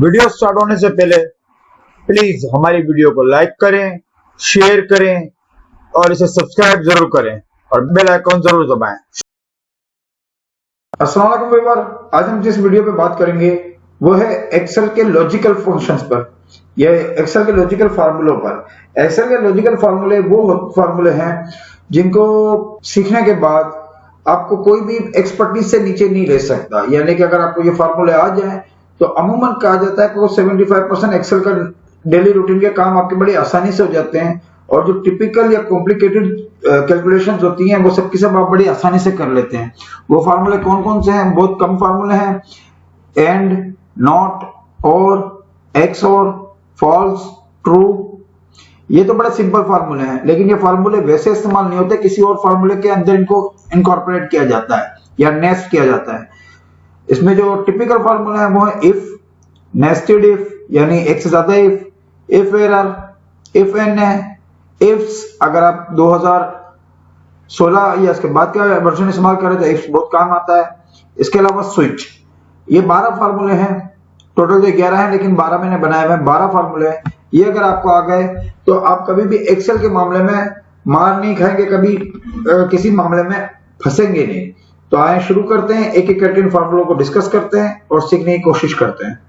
Video start होने से पहले प्लीज हमारी वीडियो को लाइक करें, शेयर करें और इसे सब्सक्राइब जरूर करें और बेल आइकॉन जरूर दबाएं। अस्सलाम वालेकुम व्यूअर, आज हम जिस वीडियो पे बात करेंगे वो है एक्सेल के लॉजिकल फंक्शंस पर, ये एक्सेल के लॉजिकल फार्मूलों पर। एक्सेल के लॉजिकल फार्मूले वो फार्मूले हैं जिनको सीखने के बाद आपको कोई भी एक्सपर्टीज से नीचे नहीं ले सकता। यानी कि अगर आपको ये फार्मूले आ जाए तो अमूमन कहा जाता है कि वो 75% एक्सेल का डेली रूटीन के काम आपके बड़ी आसानी से हो जाते हैं और जो टिपिकल या कॉम्प्लिकेटेड कैलकुलेशंस होती हैं वो सबकी सब आप बड़ी आसानी से कर लेते हैं। वो फार्मूले कौन कौन से हैं? बहुत कम फार्मूले हैं, एंड, नॉट, और, एक्स और, फॉल्स, ट्रू। ये तो बड़े सिंपल फार्मूले हैं, लेकिन ये फार्मूले वैसे इस्तेमाल नहीं होते, किसी और फार्मूले के अंदर इनको इनकॉर्पोरेट किया जाता है या नेस्ट किया जाता है। इसमें जो टिपिकल फार्मूला है वो है इफ, नेस्टेड इफ यानी एक से ज्यादा इफ एरर, इफ एन है, इफ्स अगर आप 2016 या इसके बाद का वर्जन इस्तेमाल करें तो इफ्स बहुत काम आता है। इसके अलावा स्विच, ये 12 फार्मूले हैं, टोटल तो 11 हैं लेकिन 12 मैंने बनाए हुए हैं। 12 फार्मूले हैं, ये अगर आपको आ गए तो आप कभी भी एक्सेल के मामले में मार नहीं खाएंगे, कभी किसी मामले में फंसेंगे नहीं। तो आए शुरू करते हैं, एक एक करके इन फार्मूलों को डिस्कस करते हैं और सीखने की कोशिश करते हैं।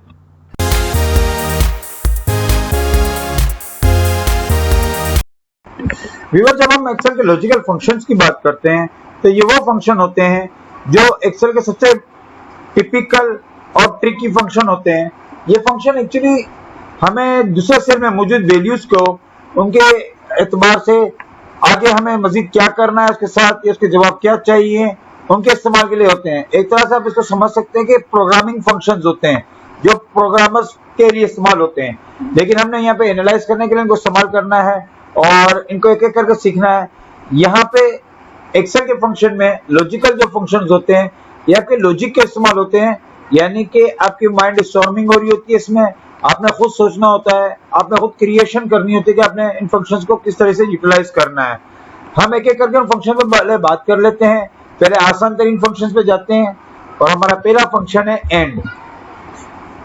व्यूअर, जब हम एक्सेल के लॉजिकल फंक्शंस की बात करते हैं तो ये वो फंक्शन होते हैं जो एक्सेल के सबसे टिपिकल और ट्रिकी फंक्शन होते हैं। ये फंक्शन एक्चुअली हमें दूसरे सेल में मौजूद वैल्यूज को उनके एतबार से आगे हमें मजीद क्या करना है उसके साथ उसके जवाब क्या चाहिए उनके इस्तेमाल के लिए होते हैं। एक तरह से आप इसको समझ सकते हैं कि प्रोग्रामिंग फंक्शंस होते हैं जो प्रोग्रामर्स के लिए इस्तेमाल होते हैं, लेकिन हमने यहाँ पे एनालाइज करने के लिए इनको इस्तेमाल करना है और इनको एक एक करके सीखना है। यहाँ पे एक्सेल के फंक्शन में लॉजिकल जो फंक्शंस होते हैं ये आपके लॉजिक के इस्तेमाल होते हैं, यानी कि आपकी माइंड स्टॉर्मिंग हो रही होती है, इसमें आपने खुद सोचना होता है, आपने खुद क्रिएशन करनी होती है कि आपने इन फंक्शंस को किस तरह से यूटिलाइज करना है। हम एक एक करके उन फंक्शन पे बात कर लेते हैं। पहले आसान तरीन फंक्शंस पे जाते हैं और हमारा पहला फंक्शन है एंड।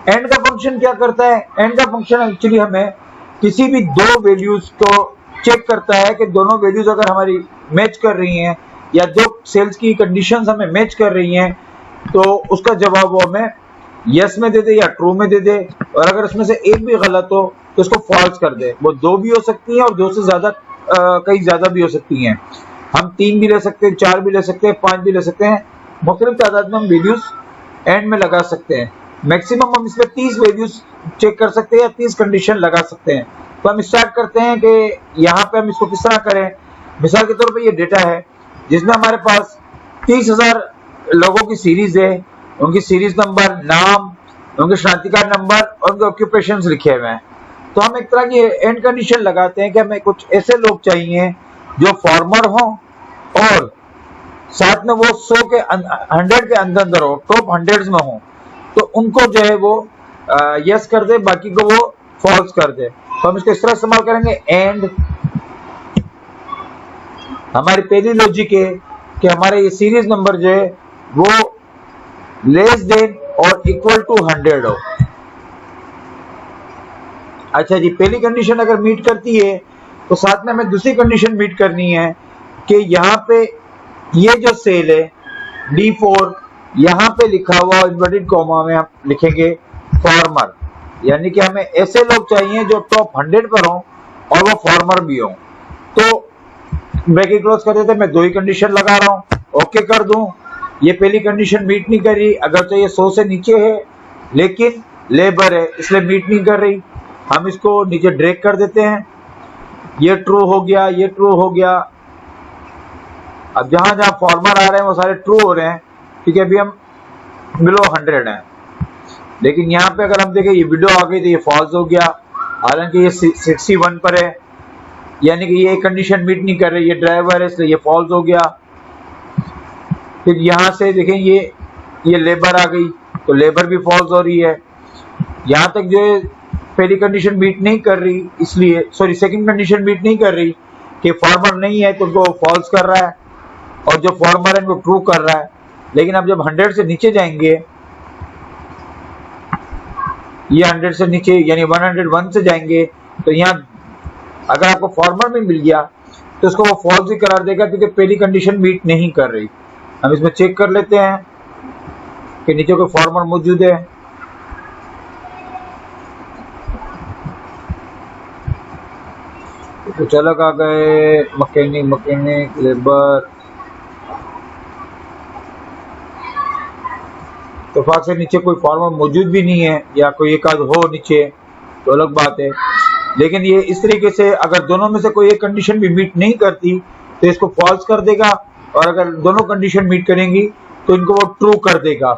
एंड का फंक्शन क्या करता है? एंड का फंक्शन एक्चुअली हमें किसी भी दो वैल्यूज को चेक करता है कि दोनों वैल्यूज अगर हमारी मैच कर रही हैं या दो सेल्स की कंडीशंस हमें मैच कर रही हैं तो उसका जवाब वो हमें यस में दे दे या ट्रू में दे दे, और अगर इसमें से एक भी गलत हो तो उसको फॉल्स कर दे। वो दो भी हो सकती है और दो से ज्यादा कई ज्यादा भी हो सकती हैं। हम 3 भी ले सकते हैं, 4 भी ले सकते हैं, 5 भी ले सकते हैं, मुख्तलिफ तादाद में हम वैल्यूज एंड में लगा सकते हैं। मैक्सिमम हम इसमें 30 वैल्यूज चेक कर सकते हैं या 30 कंडीशन लगा सकते हैं। तो हम स्टार्ट करते हैं कि यहाँ पे हम इसको किस तरह करें। मिसाल के तौर पे ये डेटा है जिसमें हमारे पास 30,000 लोगों की सीरीज है, उनकी सीरीज नंबर, नाम, उनके शनाख्ती कार्ड नंबर और उनके ऑक्यूपेशंस लिखे हुए हैं। तो हम एक तरह की एंड कंडीशन लगाते हैं कि हमें कुछ ऐसे लोग चाहिए जो फॉर्मर हो और साथ में वो 100 के 100 के अंदर हो, टॉप 100 में हो, तो उनको जो है वो यस कर दे, बाकी को वो फॉल्स कर दे। तो हम इसको इस तरह इस्तेमाल करेंगे। एंड हमारी पहली लॉजिक है कि हमारे ये सीरीज नंबर जो है वो लेस देन और इक्वल टू 100 हो। अच्छा जी, पहली कंडीशन अगर मीट करती है तो साथ में हमें दूसरी कंडीशन मीट करनी है कि यहाँ पे ये जो सेल है D4, यहाँ पे लिखा हुआ इन्वर्टेड कॉमा में हम लिखेंगे फॉर्मर, यानी कि हमें ऐसे लोग चाहिए जो टॉप 100 पर हों और वो फॉर्मर भी हों। तो ब्रैकेट क्लोज कर देते, मैं दो ही कंडीशन लगा रहा हूँ, ओके कर दूं। ये पहली कंडीशन मीट नहीं कर रही, अगर तो ये 100 से नीचे है लेकिन लेबर है इसलिए मीट नहीं कर रही, हम इसको नीचे ड्रैग कर देते हैं। ये ट्रू हो गया, ये ट्रू हो गया। अब जहां जहां फॉर्मर आ रहे हैं वो सारे ट्रू हो रहे हैं, ठीक है। अभी हम बिलो 100 हैं, लेकिन यहाँ पे अगर हम देखें ये विंडो आ गई तो ये फॉल्स हो गया, हालांकि ये 61 पर है, यानी कि ये कंडीशन मीट नहीं कर रही, ये ड्राइवर है इसलिए ये फॉल्स हो गया। फिर यहाँ से देखें ये लेबर आ गई तो लेबर भी फॉल्स हो रही है। यहाँ तक जो है पहली कंडीशन मीट नहीं कर रही, इसलिए सॉरी सेकंड कंडीशन मीट नहीं कर रही कि फार्मर नहीं है तो वो फॉल्स कर रहा है, और जो फार्मर है वो ट्रू कर रहा है। लेकिन अब जब 100 से नीचे जाएंगे, ये 100 से नीचे यानी 101 से जाएंगे, तो यहाँ अगर आपको फार्मर में मिल गया तो उसको वो फॉल्स ही करार देगा क्योंकि पहली कंडीशन मीट नहीं कर रही। हम इसमें चेक कर लेते हैं कि नीचे कोई फार्मर मौजूद है। तो चालक आ गए, मैकेनिक लेबर, तो फाक से नीचे कोई फार्मर मौजूद भी नहीं है, या कोई एक आध हो नीचे तो अलग बात है। लेकिन ये इस तरीके से अगर दोनों में से कोई एक कंडीशन भी मीट नहीं करती तो इसको फॉल्स कर देगा, और अगर दोनों कंडीशन मीट करेंगी तो इनको वो ट्रू कर देगा।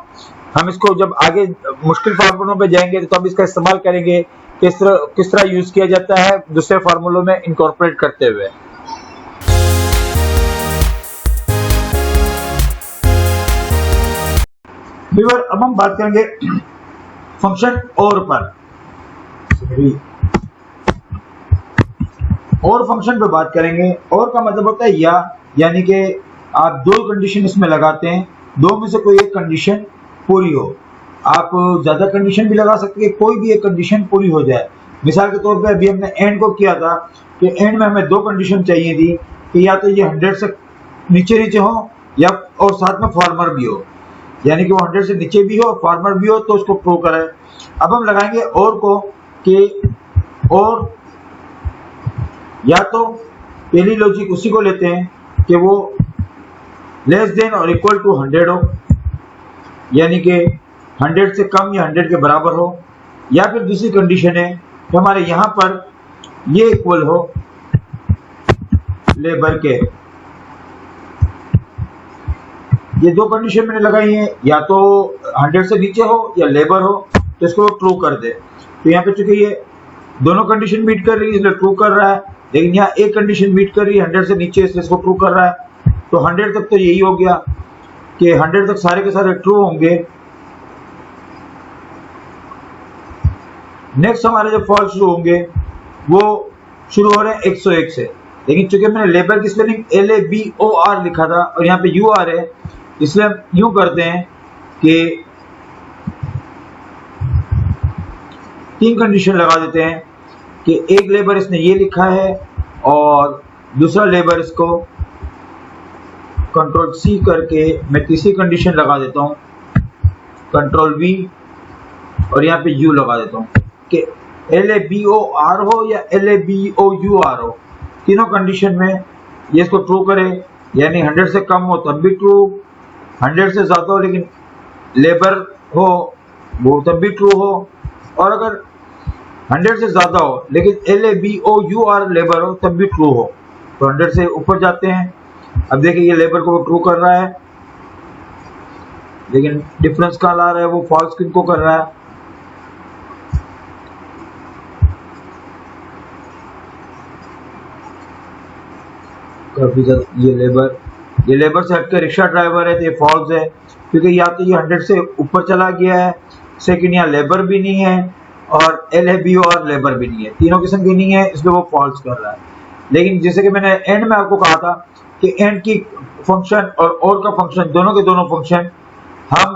हम इसको जब आगे मुश्किल फार्मूलों पे जाएंगे तो हम इसका इस्तेमाल करेंगे किस तरह यूज किया जाता है दूसरे फार्मूलों में इनकॉर्पोरेट करते हुए। अब हम बात करेंगे फंक्शन और पर। और फंक्शन पे बात करेंगे। और का मतलब होता है यानी कि आप दो कंडीशन इसमें लगाते हैं, दो में से कोई एक कंडीशन पूरी हो। आप ज्यादा कंडीशन भी लगा सकते हैं, कोई भी एक कंडीशन पूरी हो जाए। मिसाल के तौर पे अभी हमने एंड को किया था कि एंड में हमें दो कंडीशन चाहिए थी कि या तो ये 100 से नीचे हो या और साथ में फार्मर भी हो, यानी कि वो 100 से नीचे भी हो और फार्मर भी हो तो उसको प्रूव कराए। अब हम लगाएंगे और को कि और या तो पहली लॉजिक उसी को लेते हैं कि वो लेस देन और इक्वल टू 100 हो, यानी कि 100 से कम या 100 के बराबर हो, या फिर दूसरी कंडीशन है कि हमारे यहां पर ये इक्वल हो लेबर के। ये दो कंडीशन मैंने लगाई है, या तो 100 से नीचे हो या लेबर हो, तो इसको ट्रू कर दे। तो यहाँ पे चूंकि ये दोनों कंडीशन मीट कर रही है इसलिए ट्रू कर रहा है, लेकिन यहाँ एक कंडीशन मीट कर रही है 100 से नीचे इसलिए इसको ट्रू कर रहा है। तो 100 तक तो यही हो गया कि 100 तक सारे के सारे ट्रू होंगे। नेक्स्ट हमारे जो फॉल्स शुरू होंगे वो शुरू हो रहे हैं 101 से, लेकिन चूंकि मैंने लेबर की स्पेलिंग LABOR लिखा था और यहाँ पे UR है, इसलिए हम यूं करते हैं कि 3 कंडीशन लगा देते हैं कि एक लेबर इसने ये लिखा है और दूसरा लेबर इसको कंट्रोल C करके मैं तीसरी कंडीशन लगा देता हूँ कंट्रोल V, और यहाँ पे U लगा देता हूँ कि LABOR हो या LABOUR हो, तीनों कंडीशन में ये इसको ट्रू करे, यानी 100 से कम हो तब भी ट्रू, 100 से ज्यादा हो लेकिन लेबर हो वो तब भी ट्रू हो, और अगर 100 से ज्यादा हो लेकिन LABOUR लेबर हो तब भी ट्रू हो। तो 100 से ऊपर जाते हैं। अब देखिए ये लेबर को वो ट्रू कर रहा है, लेकिन डिफरेंस कहाँ ला रहा है, वो फॉल्स किनको कर रहा है। ये लेबर से हटकर रिक्शा ड्राइवर है तो ये फॉल्स है, क्योंकि या तो ये 100 से ऊपर चला गया है, सेकंड यहाँ लेबर भी नहीं है और LABOR लेबर भी नहीं है, तीनों किस्म की नहीं है, इसलिए वो फॉल्स कर रहा है। लेकिन जैसे कि मैंने एंड में आपको कहा था कि एंड की फंक्शन और का फंक्शन दोनों के दोनों फंक्शन हम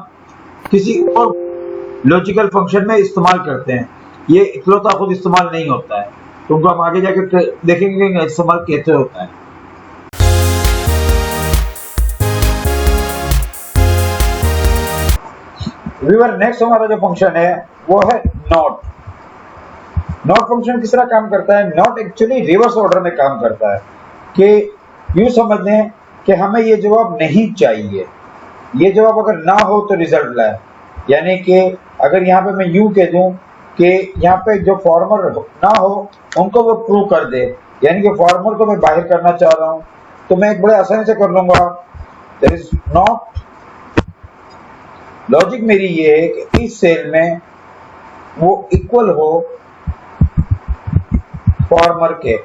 किसी और लॉजिकल फंक्शन में इस्तेमाल करते हैं, ये इकलौता खुद इस्तेमाल नहीं होता है। तो उनको हम आगे जाके देखेंगे कि इस्तेमाल कैसे होता है। नेक्स्ट हमारा जो फंक्शन है वो है नॉट। नॉट फंक्शन किस तरह काम करता है? नॉट एक्चुअली रिवर्स ऑर्डर में काम करता है कि यूं समझ लें कि हमें ये जवाब नहीं चाहिए, ये जवाब अगर ना हो तो रिजल्ट लाए। यानी कि अगर यहाँ पे मैं यूं कह दूं कि यहाँ पे जो फॉर्मर ना हो उनको वो प्रूव कर दे, यानी कि फॉर्मर को मैं बाहर करना चाह रहा हूं, तो मैं एक बड़े आसानी से कर लूंगा। देयर इज नॉट, लॉजिक मेरी ये है कि इस सेल में वो इक्वल हो फॉर्मर के,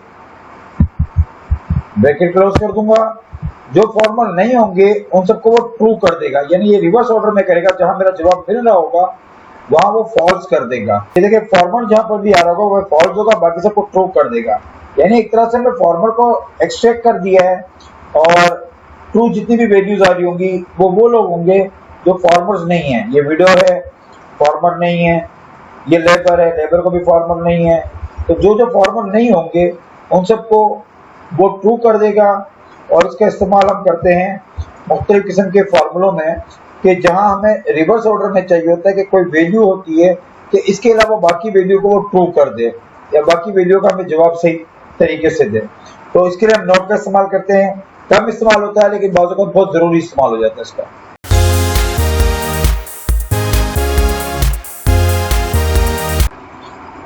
ब्रैकेट क्लोज कर दूंगा। जो फॉर्मर नहीं होंगे उन सबको वो ट्रू कर देगा, यानी ये रिवर्स ऑर्डर में करेगा। जहां मेरा जवाब मिल रहा होगा वहां वो फॉल्स कर देगा। ये देखिए फॉर्मर जहां पर भी आ रहा होगा वो फॉल्स होगा, बाकी सबको ट्रू कर देगा। यानी एक तरह से हमने फॉर्मर को एक्सट्रैक्ट कर दिया है और ट्रू जितनी भी वैल्यूज आ रही होंगी वो लोग होंगे जो फॉर्मर्स नहीं है। ये वीडियो है, फॉर्मर नहीं है। ये लेबर है, लेबर को भी फॉर्मर नहीं है। तो जो फॉर्मर नहीं होंगे उन सबको वो ट्रू कर देगा। और इसका इस्तेमाल हम करते हैं मुख्तलिफ किस्म के फार्मूलों में कि जहां हमें रिवर्स ऑर्डर में चाहिए होता है कि कोई वैल्यू होती है कि इसके अलावा बाकी वैल्यू को वो ट्रू कर दे या बाकी वैल्यू का हमें जवाब सही तरीके से दे। तो इसके लिए हम नोट का इस्तेमाल करते हैं। कम इस्तेमाल होता है लेकिन बाज़ वक़्त बहुत जरूरी इस्तेमाल हो जाता है इसका।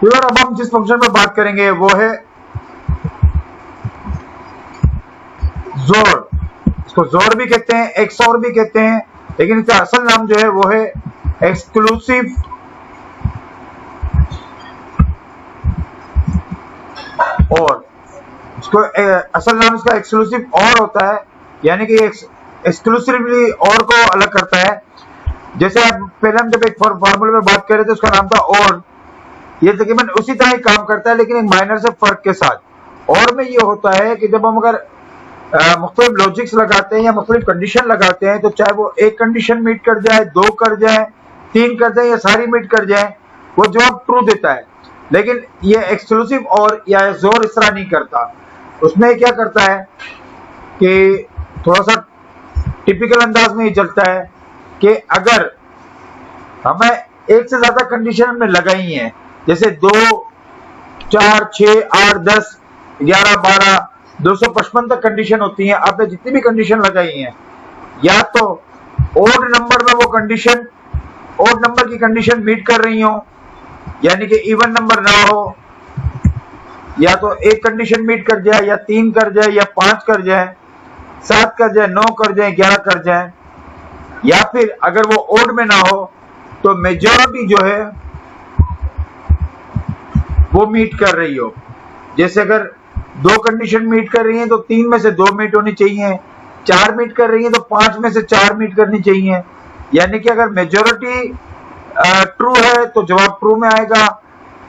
फिर अब हम जिस फंक्शन पर बात करेंगे वो है जोड़। इसको जोड़ भी कहते हैं, एक्सओर भी कहते हैं, लेकिन इसका असल नाम जो है वो है एक्सक्लूसिव और। इसको असल नाम इसका एक्सक्लूसिव और होता है, यानी कि एक्सक्लूसिवली और को अलग करता है। जैसे आप पहले हम जब एक फॉर्मूले में बात कर रहे थे उसका नाम था और, ये तकरीबन उसी तरह ही काम करता है लेकिन एक माइनर से फर्क के साथ। और में ये होता है कि जब हम अगर मुख्तलिफ लॉजिक्स लगाते हैं या मुख्तलिफ कंडीशन लगाते हैं तो चाहे वो एक कंडीशन मीट कर जाए, दो कर जाए, तीन कर जाए या सारी मीट कर जाए, वो जवाब ट्रू देता है। लेकिन ये एक्सक्लूसिव और या जोर इस तरह नहीं करता। उसमें क्या करता है कि थोड़ा सा टिपिकल अंदाज में ये चलता है कि अगर हमें एक से ज्यादा कंडीशन हमने लगाई है, जैसे 2, 4, 6, 8, 10, 11, 12, 255 तक कंडीशन होती है। आपने जितनी भी कंडीशन लगाई है, या तो ओड नंबर में वो कंडीशन, ओड नंबर की कंडीशन मीट कर रही हो, यानी कि इवन नंबर ना हो, या तो एक कंडीशन मीट कर जाए या 3 कर जाए या 5 कर जाए, 7 कर जाए, 9 कर जाए, 11 कर जाए, या फिर अगर वो ओड में ना हो तो मेजॉरिटी जो है वो मीट कर रही हो। जैसे अगर 2 कंडीशन मीट कर रही हैं तो 3 में से 2 मीट होनी चाहिए, 4 मीट कर रही हैं तो 5 में से 4 मीट करनी चाहिए। यानी कि अगर मेजॉरिटी ट्रू है तो जवाब ट्रू में आएगा,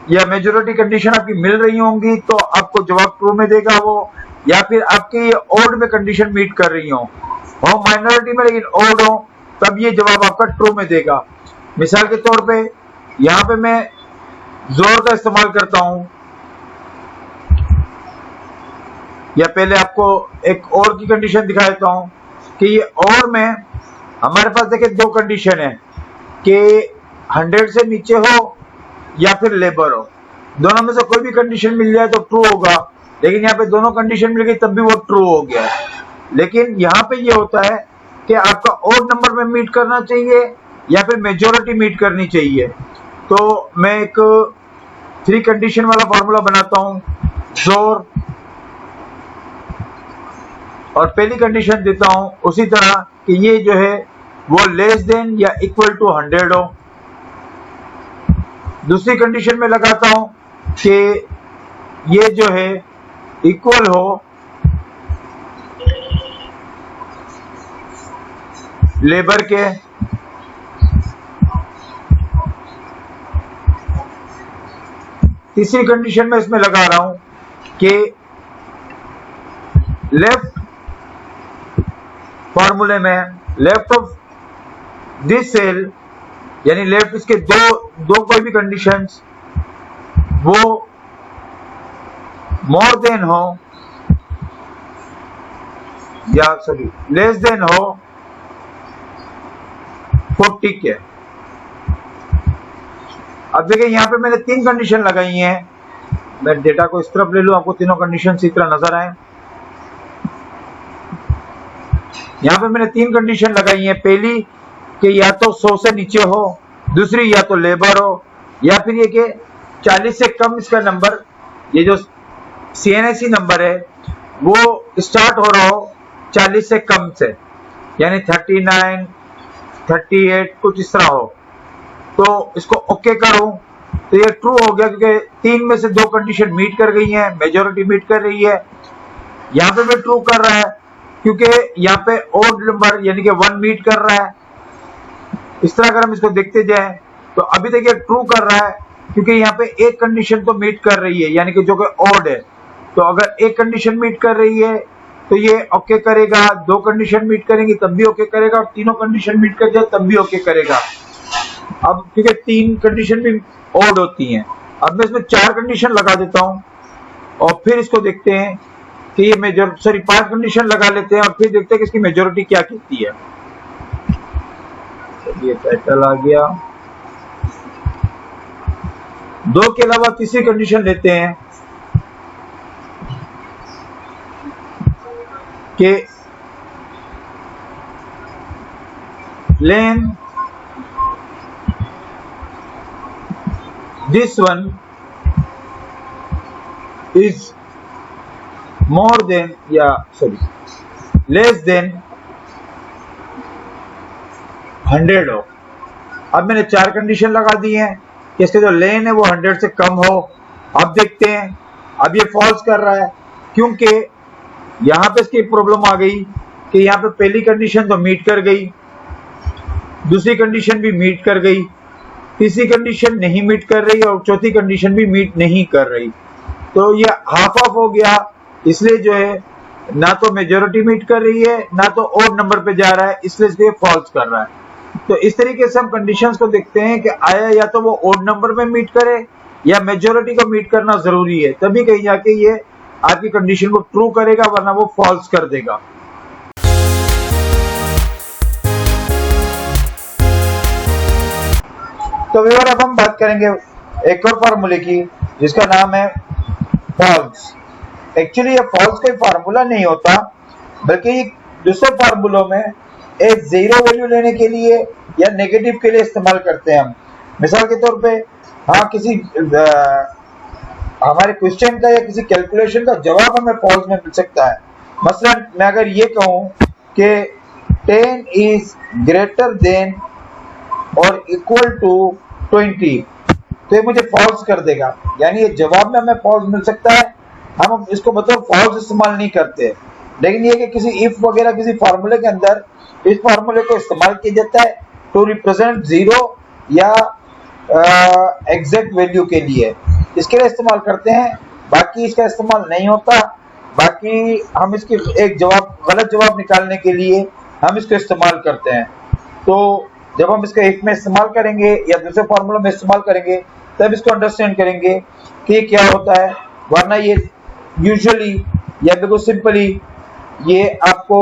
या मेजॉरिटी कंडीशन आपकी मिल रही होंगी तो आपको जवाब ट्रू में देगा वो, या फिर आपकी ओड में कंडीशन मीट कर रही हो माइनॉरिटी में लेकिन ओड हो, तब ये जवाब आपका ट्रू में देगा। मिसाल के तौर पे यहां पे मैं जोर का इस्तेमाल करता हूं, या पहले आपको एक और की कंडीशन दिखा देता हूं कि ये और में हमारे पास देखिए 2 कंडीशन है कि 100 से नीचे हो या फिर लेबर हो। दोनों में से कोई भी कंडीशन मिल जाए तो ट्रू होगा, लेकिन यहाँ पे दोनों कंडीशन मिल गई तब भी वो ट्रू हो गया। लेकिन यहाँ पे ये होता है कि आपका ओड नंबर में मीट करना चाहिए या फिर मेजॉरिटी मीट करनी चाहिए। तो मैं एक 3 कंडीशन वाला फॉर्मूला बनाता हूं, जोर, और पहली कंडीशन देता हूं उसी तरह कि ये जो है वो लेस देन या इक्वल टू 100 हो। दूसरी कंडीशन में लगाता हूं कि ये जो है इक्वल हो लेबर के। तीसरी कंडीशन में इसमें लगा रहा हूं कि लेफ्ट फॉर्मूले में लेफ्ट ऑफ दिस सेल, यानी लेफ्ट इसके दो कोई भी कंडीशंस वो मोर देन हो या सॉरी लेस देन हो 40 के। अब देखिए यहां पे मैंने 3 कंडीशन लगाई हैं। मैं डेटा को इस तरफ ले लूं, आपको तीनों कंडीशन इस तरह नजर आए। यहां पे मैंने 3 कंडीशन लगाई हैं। पहली कि या तो 100 से नीचे हो, दूसरी या तो लेबर हो, या फिर ये कि 40 से कम इसका नंबर, ये जो CNSE नंबर है वो स्टार्ट हो रहा हो 40 से कम से, यानी 39, 38 कुछ इस तरह हो। तो इसको ओके करूं तो ये ट्रू हो गया क्योंकि 3 में से 2 कंडीशन मीट कर गई हैं, मेजॉरिटी मीट कर रही है। यहाँ पे भी ट्रू कर रहा है क्योंकि यहाँ पे ओड नंबर यानी कि 1 मीट कर रहा है। इस तरह अगर हम इसको देखते जाएं तो अभी तक ये ट्रू कर रहा है क्योंकि यहाँ पे एक कंडीशन तो मीट कर रही है यानी कि जो कि ओड है। तो अगर एक कंडीशन मीट कर रही है तो ये ओके करेगा, 2 कंडीशन मीट करेंगी तब भी ओके करेगा, और तीनों कंडीशन मीट कर जाए तब भी ओके करेगा। अब क्योंकि 3 कंडीशन भी ओड होती हैं, अब मैं इसमें 4 कंडीशन लगा देता हूं और फिर इसको देखते हैं कि ये 5 कंडीशन लगा लेते हैं और फिर देखते हैं कि इसकी मेजॉरिटी क्या कहती है। ये टाइटल आ गया। 2 के अलावा तीसरी कंडीशन लेते हैं कि लेन this one is more than less than 100 हो। अब मैंने 4 कंडीशन लगा दी हैं कि इसके जो लेन है वो 100 से कम हो। अब देखते हैं, अब ये फॉल्स कर रहा है क्योंकि यहां पे इसकी प्रॉब्लम आ गई कि यहाँ पे पहली कंडीशन तो मीट कर गई, दूसरी कंडीशन भी मीट कर गई, तीसरी कंडीशन नहीं मीट कर रही और चौथी कंडीशन भी मीट नहीं कर रही। तो ये हाफ ऑफ हो गया, इसलिए जो है ना तो मेजॉरिटी मीट कर रही है ना तो ओड नंबर पे जा रहा है, इसलिए इसको फॉल्स कर रहा है। तो इस तरीके से हम कंडीशंस को देखते हैं कि आया या तो वो ओड नंबर में मीट करे या मेजॉरिटी को मीट करना जरूरी है, तभी कहीं जाके ये आपकी कंडीशन को ट्रू करेगा, वरना वो फॉल्स कर देगा। तो व्यूअर अब हम बात करेंगे एक और फार्मूले की जिसका नाम है फॉल्स। एक्चुअली ये फॉल्स कोई फार्मूला नहीं होता, बल्कि दूसरे फार्मूलों में एक जीरो वैल्यू लेने के लिए या नेगेटिव के लिए इस्तेमाल करते हैं हम। मिसाल के तौर पे हाँ किसी हमारे क्वेश्चन का या किसी कैलकुलेशन का जवाब हमें फॉल्स में मिल सकता है। मसलन मैं अगर ये कहूं कि 10 इज ग्रेटर देन और इक्वल टू 20, तो ये मुझे फॉल्स कर देगा, यानी ये जवाब में हमें फॉल्स मिल सकता है। हम इसको मतलब फॉल्स इस्तेमाल नहीं करते, लेकिन ये कि किसी इफ वगैरह किसी फार्मूले के अंदर इस फार्मूले को इस्तेमाल किया जाता है टू रिप्रेजेंट जीरो या एग्जैक्ट वैल्यू के लिए, इसके लिए इस्तेमाल करते हैं, बाकी इसका इस्तेमाल नहीं होता। बाकी हम इसकी एक जवाब गलत जवाब निकालने के लिए हम इसको इस्तेमाल करते हैं। तो जब हम इसको एक में इस्तेमाल करेंगे या दूसरे फार्मूले में इस्तेमाल करेंगे तब इसको अंडरस्टैंड करेंगे कि क्या होता है, वरना ये यूजुअली या बिल्कुल सिंपली ये आपको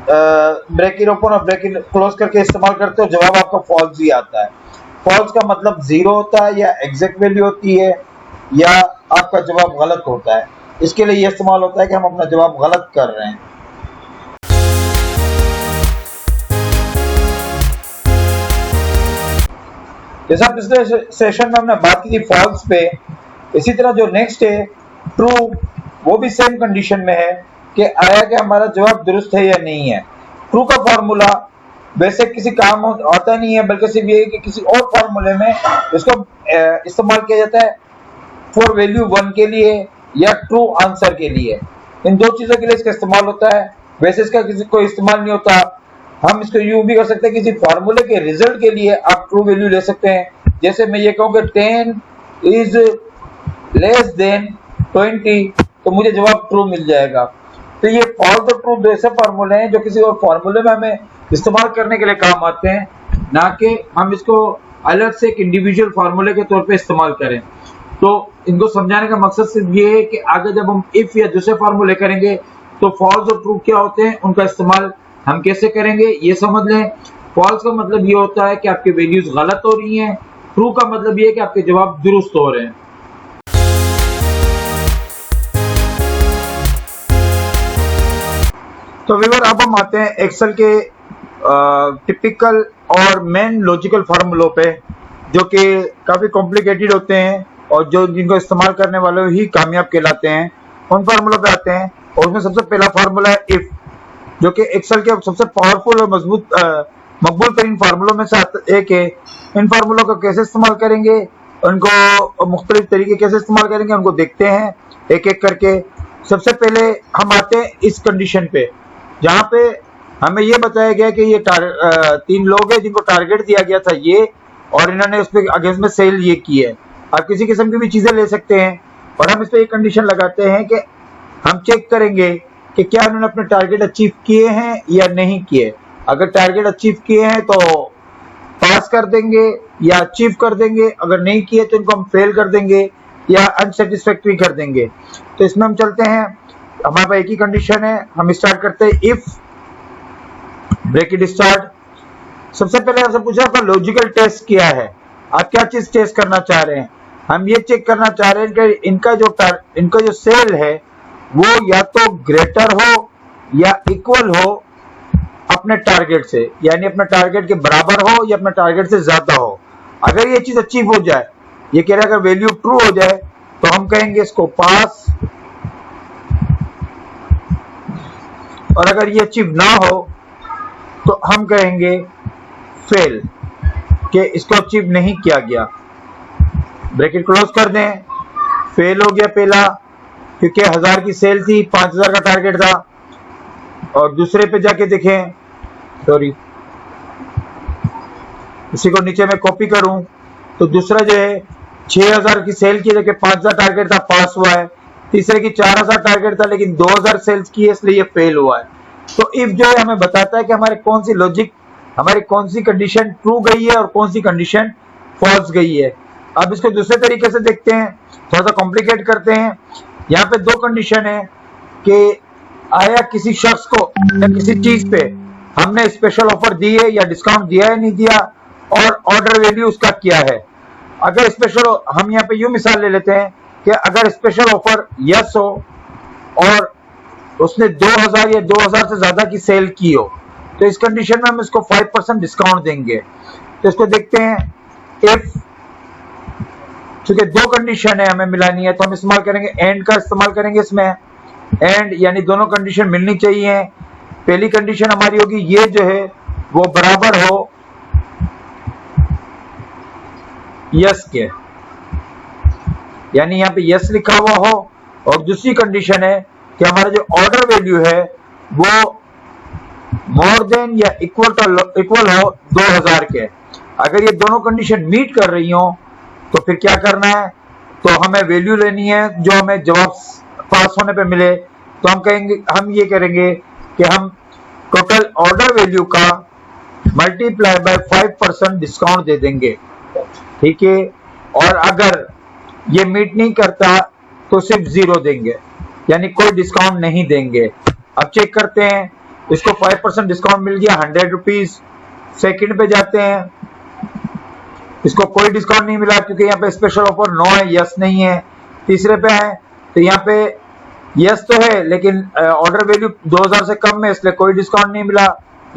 ब्रैकेट ओपन और ब्रैकेट क्लोज करके इस्तेमाल करते हो, जवाब आपका फॉल्स ही आता है। फॉल्स का मतलब जीरो होता है या एग्जैक्ट वैल्यू होती है या आपका जवाब गलत होता है। इसके लिए ये इस्तेमाल होता है कि हम अपना जवाब गलत कर रहे हैं। जैसा पिछले सेशन में हमने बात की थी फॉल्स पे, इसी तरह जो नेक्स्ट है ट्रू, वो भी सेम कंडीशन में है कि आया कि हमारा जवाब दुरुस्त है या नहीं है। ट्रू का फॉर्मूला वैसे किसी काम आता नहीं है, बल्कि सिर्फ ये है कि किसी और फॉर्मूले में इसको इस्तेमाल किया जाता है फॉर वैल्यू 1 के लिए या ट्रू आंसर के लिए। इन दो चीजों के लिए इसका इस्तेमाल होता है, वैसे इसका किसी कोई इस्तेमाल नहीं होता। हम इसको यूं भी कर सकते हैं, किसी फार्मूले के रिजल्ट के लिए आप ट्रू वैल्यू ले सकते हैं। जैसे मैं ये कहूं कि 10 इज लेस देन 20, तो मुझे जवाब ट्रू मिल जाएगा। तो ये फॉल्स और ट्रू दो ऐसे फार्मूले हैं जो किसी और फार्मूले में हमें इस्तेमाल करने के लिए काम आते हैं, ना कि हम इसको अलग से एक इंडिविजुअल फार्मूले के तौर पे इस्तेमाल करें। तो इनको समझाने का मकसद सिर्फ ये है कि आगे जब हम इफ या दूसरे फार्मूले करेंगे तो फॉल्स और ट्रू क्या होते हैं, उनका इस्तेमाल हम कैसे करेंगे ये समझ लें। फॉल्स का मतलब ये होता है कि आपकी वैल्यूज गलत हो रही हैं, ट्रू का मतलब ये है कि आपके जवाब दुरुस्त हो रहे हैं। तो व्यूअर अब हम आते हैं एक्सेल के टिपिकल और मेन लॉजिकल फार्मूलों पे, जो कि काफी कॉम्प्लिकेटेड होते हैं और जो जिनको इस्तेमाल करने वाले ही कामयाब कहलाते हैं। उन फार्मूलों पे आते हैं और उसमें सबसे पहला फार्मूला है इफ, जो कि एक्सेल के सबसे पावरफुल और मजबूत मकबूल तरीन फार्मूलों में से एक है। इन फार्मूलों को कैसे इस्तेमाल करेंगे, उनको मुख्तलिफ तरीके कैसे इस्तेमाल करेंगे, उनको देखते हैं एक एक करके। सबसे पहले हम आते हैं इस कंडीशन पे जहां पे हमें ये बताया गया कि ये 3 लोग हैं जिनको टारगेट दिया गया था ये, और इन्होंने उस पर अगेंस्ट में सेल ये की है। आप किसी किस्म की भी चीजें ले सकते हैं, और हम इस पर एक कंडीशन लगाते हैं कि हम चेक करेंगे कि क्या उन्होंने अपने टारगेट अचीव किए हैं या नहीं किए। अगर टारगेट अचीव किए हैं तो पास कर देंगे या अचीव कर देंगे, अगर नहीं किए तो इनको हम फेल कर देंगे या अनसेटिस्फैक्टरी कर देंगे। तो इसमें हम चलते हैं, हमारे पास एक ही कंडीशन है, हम स्टार्ट करते हैं इफ ब्रैकेट स्टार्ट। सबसे पहले आपसे पूछा आपका लॉजिकल टेस्ट क्या है, आप क्या चीज टेस्ट करना चाह रहे हैं। हम ये चेक करना चाह रहे हैं कि इनका जो सेल है वो या तो ग्रेटर हो या इक्वल हो अपने टारगेट से, यानी अपने टारगेट के बराबर हो या अपने टारगेट से ज्यादा हो। अगर ये चीज अचीव हो जाए, ये कह रहा है अगर वैल्यू ट्रू हो जाए तो हम कहेंगे इसको पास, और अगर ये अचीव ना हो तो हम कहेंगे फेल, कि इसको अचीव नहीं किया गया। ब्रैकेट क्लोज कर दें, फेल हो गया पहला, क्योंकि 1000 की सेल थी, 5000 का टारगेट था। और दूसरे पे जाके देखें, सॉरी इसी को नीचे में कॉपी करूं तो दूसरा जो है 6000 की सेल की जगह 5000 टारगेट था, पास हुआ है। तीसरे की 4000 टारगेट था लेकिन 2000 सेल्स की है, इसलिए ये फेल हुआ है। तो इफ जो है हमें बताता है कि हमारे कौन सी लॉजिक, हमारी कौन सी कंडीशन ट्रू गई है और कौन सी कंडीशन फॉल्स गई है। अब इसको दूसरे तरीके से देखते हैं, थोड़ा सा कॉम्प्लिकेट करते हैं। यहाँ पे 2 कंडीशन है कि आया किसी शख्स को या किसी चीज पे हमने स्पेशल ऑफर दी है या डिस्काउंट दिया है नहीं दिया, और ऑर्डर वैल्यू उसका क्या है। अगर स्पेशल, हम यहाँ पे यूं मिसाल ले लेते हैं कि अगर स्पेशल ऑफर यस हो और उसने 2000 या 2000 से ज्यादा की सेल की हो, तो इस कंडीशन में हम इसको 5% डिस्काउंट देंगे। तो इसको देखते हैं, इफ चूंकि 2 कंडीशन है हमें मिलानी है तो हम इस्तेमाल करेंगे एंड का इस्तेमाल करेंगे इसमें। एंड यानी दोनों कंडीशन मिलनी चाहिए। पहली कंडीशन हमारी होगी ये जो है वो बराबर हो यस के, यानी यहाँ पे यस लिखा हुआ हो। और दूसरी कंडीशन है कि हमारा जो ऑर्डर वैल्यू है वो मोर देन या इक्वल हो 2000 के। अगर ये दोनों कंडीशन मीट कर रही हो तो फिर क्या करना है, तो हमें वैल्यू लेनी है जो हमें जवाब पास होने पे मिले। तो हम कहेंगे, हम ये करेंगे कि हम टोटल ऑर्डर वैल्यू का मल्टीप्लाई बाय 5% डिस्काउंट दे देंगे, ठीक है। और अगर ये मीट नहीं करता तो सिर्फ 0 देंगे, यानी कोई डिस्काउंट नहीं देंगे। अब चेक करते हैं, इसको 5% डिस्काउंट मिल गया 100 रुपीज। सेकंड पे जाते हैं, इसको कोई डिस्काउंट नहीं मिला क्योंकि यहाँ पे स्पेशल ऑफर नो है, यस नहीं है। तीसरे पे है तो यहाँ पे यस तो है लेकिन ऑर्डर वैल्यू 2000 से कम है, इसलिए कोई डिस्काउंट नहीं मिला।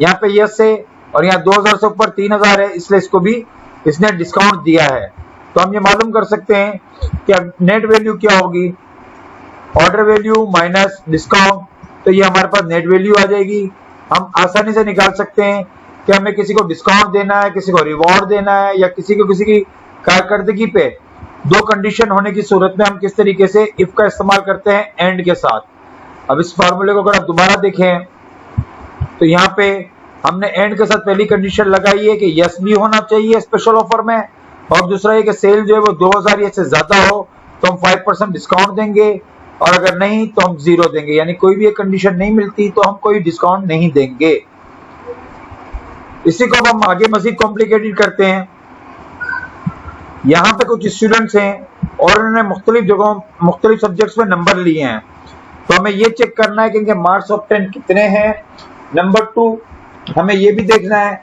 यहाँ पे यस है और यहाँ 2000 से ऊपर 3000 है, इसलिए इसको भी इसने डिस्काउंट दिया है। तो हम ये मालूम कर सकते हैं कि नेट वैल्यू क्या होगी, ऑर्डर वैल्यू माइनस डिस्काउंट, तो ये हमारे पास नेट वैल्यू आ जाएगी। हम आसानी से निकाल सकते हैं कि हमें किसी को डिस्काउंट देना है, किसी को रिवॉर्ड देना है, या किसी को किसी की कारकर्दगी पे 2 कंडीशन होने की सूरत में हम किस तरीके से इफ का इस्तेमाल करते हैं एंड के साथ। अब इस फार्मूले को अगर आप दोबारा देखें तो यहाँ पे हमने एंड के साथ पहली कंडीशन लगाई है कि यस भी होना चाहिए स्पेशल ऑफर में, और दूसरा है कि सेल जो है वो 2000 या से ज्यादा हो तो हम 5% डिस्काउंट देंगे, और अगर नहीं तो हम 0 देंगे, यानी कोई भी एक कंडीशन नहीं मिलती तो हम कोई डिस्काउंट नहीं देंगे। इसी को अब हम आगे मजीद कॉम्प्लिकेटेड करते हैं। यहाँ पे कुछ स्टूडेंट्स हैं और उन्होंने मुख्तलिफ जगहों मुख्तलिफ सब्जेक्ट्स में नंबर लिए हैं, तो हमें ये चेक करना है कि इनके मार्क्स ऑफ 10 कितने हैं। नंबर 2 हमें ये भी देखना है,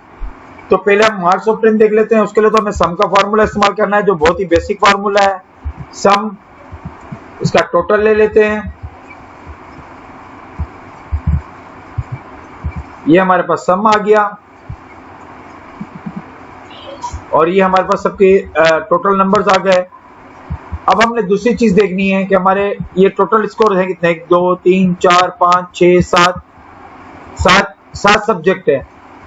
तो पहले हम मार्क्स ऑफ 10 देख लेते हैं। उसके लिए तो हमें सम का फार्मूला इस्तेमाल करना है जो बहुत ही बेसिक फार्मूला है। सम, इसका टोटल ले लेते हैं, ये हमारे पास सम आ गया, और ये हमारे पास सबके टोटल नंबर्स आ गए। अब हमने दूसरी चीज देखनी है कि हमारे ये टोटल स्कोर है कितने, 1 2 3 4 5 6 7 सब्जेक्ट है,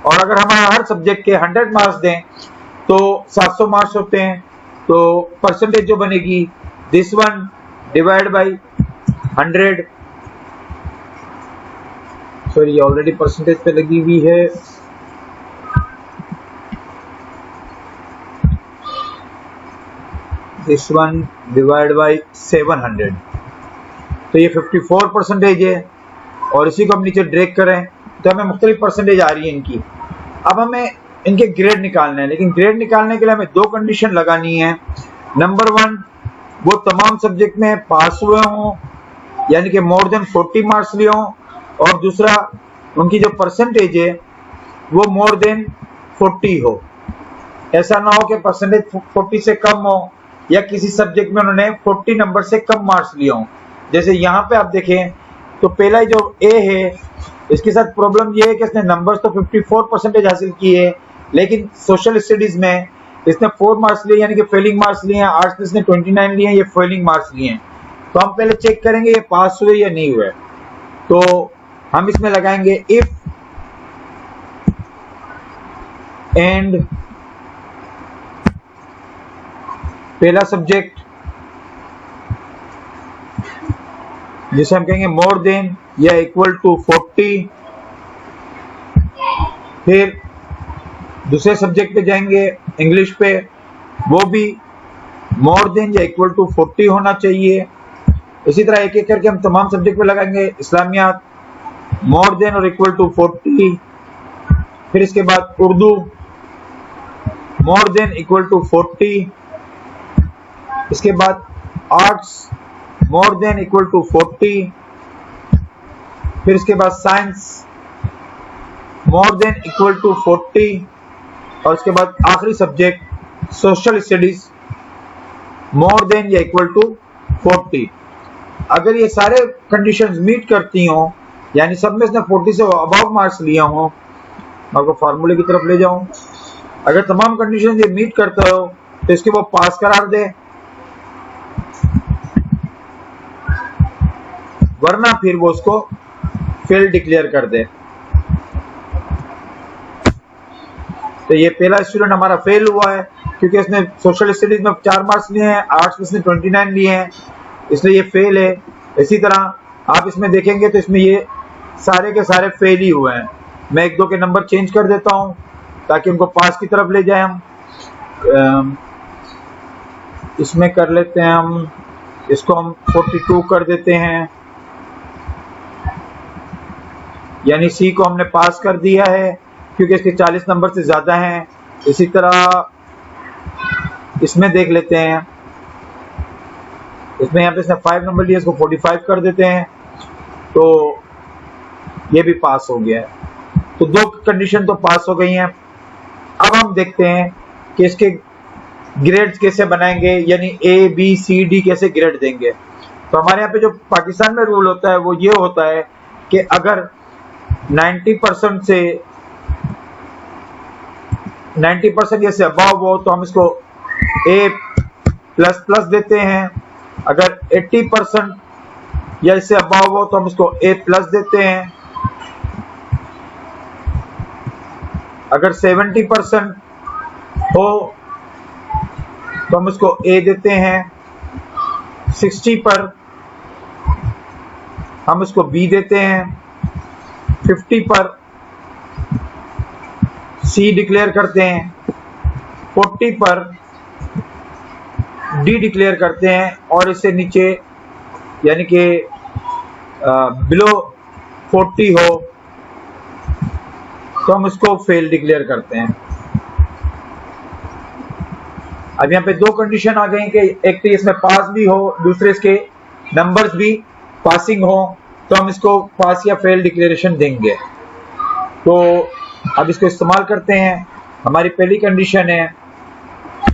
और अगर हमारा हर सब्जेक्ट के 100 मार्क्स दें तो 700 मार्क्स होते हैं, तो परसेंटेज जो बनेगी this one divide by 100, sorry already percentage पे लगी हुई है, दिस वन डिवाइड बाई 700, तो ये 54 परसेंटेज है। और इसी को हम नीचे ड्रैग करें तो हमें मुख्तलिफ परसेंटेज आ रही है इनकी। अब हमें इनके ग्रेड निकालने हैं, लेकिन ग्रेड निकालने के लिए हमें 2 कंडीशन लगानी है। नंबर 1, वो तमाम सब्जेक्ट में पास हुए हों, यानी कि मोर देन 40 मार्क्स लिए हों, और दूसरा उनकी जो परसेंटेज है वो मोर देन 40 हो। ऐसा ना हो कि परसेंटेज 40 से कम हो या किसी सब्जेक्ट में उन्होंने 40 नंबर से कम मार्क्स लिए हों। जैसे यहाँ पे आप देखें तो पहला जो ए है, इसके साथ प्रॉब्लम ये है कि इसने नंबर्स तो 54 परसेंटेज हासिल किए, लेकिन सोशल स्टडीज में इसने 4 मार्क्स लिए, यानी कि फेलिंग मार्क्स लिए हैं। आर्ट्स में इसने 29 लिए हैं, ये फेलिंग मार्क्स लिए हैं। तो हम पहले चेक करेंगे ये पास हुए या नहीं हुए। तो हम इसमें लगाएंगे इफ एंड पहला सब्जेक्ट जिसे हम कहेंगे मोर देन या इक्वल टू 40, फिर दूसरे सब्जेक्ट पे जाएंगे इंग्लिश पे, वो भी मोर देन या इक्वल टू 40 होना चाहिए। इसी तरह एक एक करके हम तमाम सब्जेक्ट पे लगाएंगे। इस्लामियात मोर देन और इक्वल टू 40, फिर इसके बाद Urdu more than equal to 40, इसके बाद arts more than equal to 40, फिर इसके बाद science more than equal to 40, और इसके बाद आखिरी subject social studies more than या इक्वल टू 40। अगर ये सारे कंडीशंस मीट करती हों, यानी सब में इसने 40 से अबव मार्क्स लिया हो, मैं आपको फार्मूले की तरफ ले जाऊं, अगर तमाम कंडीशन ये मीट करता हो तो इसके वो पास करार दे, वरना फिर वो उसको फेल डिक्लेयर कर दे। तो ये पहला स्टूडेंट हमारा फेल हुआ है क्योंकि इसने सोशल स्टडीज में 4 मार्क्स लिए हैं, आर्ट्स में इसने 29 लिए हैं, इसलिए ये फेल है। इसी तरह आप इसमें देखेंगे तो इसमें ये सारे के सारे फेल ही हुए हैं। मैं 1-2 के नंबर चेंज कर देता हूं ताकि उनको पास की तरफ ले जाए। हम इसमें कर लेते हैं, हम इसको हम 42 कर देते हैं, यानी सी को हमने पास कर दिया है क्योंकि इसके 40 नंबर से ज्यादा हैं। इसी तरह इसमें देख लेते हैं, इसमें यहाँ पे इसने 5 नंबर लिए, इसको 45 कर देते हैं, तो ये भी पास हो गया है। तो 2 कंडीशन तो पास हो गई हैं। अब हम देखते हैं कि इसके ग्रेड्स कैसे बनाएंगे, यानी ए बी सी डी कैसे ग्रेड देंगे। तो हमारे यहाँ पे जो पाकिस्तान में रूल होता है वो ये होता है कि अगर 90% से 90% या से अबव हो तो हम इसको ए प्लस प्लस देते हैं। अगर 80% या इससे अबव हो तो हम इसको ए प्लस देते हैं। अगर 70% हो तो हम इसको ए देते हैं। 60 पर हम इसको बी देते हैं। 50 पर सी डिक्लेयर करते हैं। 40 पर डी डिक्लेयर करते हैं, और इससे नीचे यानी कि बिलो 40 हो तो हम इसको फेल डिक्लेयर करते हैं। अब यहाँ पे 2 कंडीशन आ गई कि एक तो इसमें पास भी हो, दूसरे इसके नंबर्स भी पासिंग हो, तो हम इसको पास या फेल डिक्लेरेशन देंगे। तो अब इसको इस्तेमाल करते हैं। हमारी पहली कंडीशन है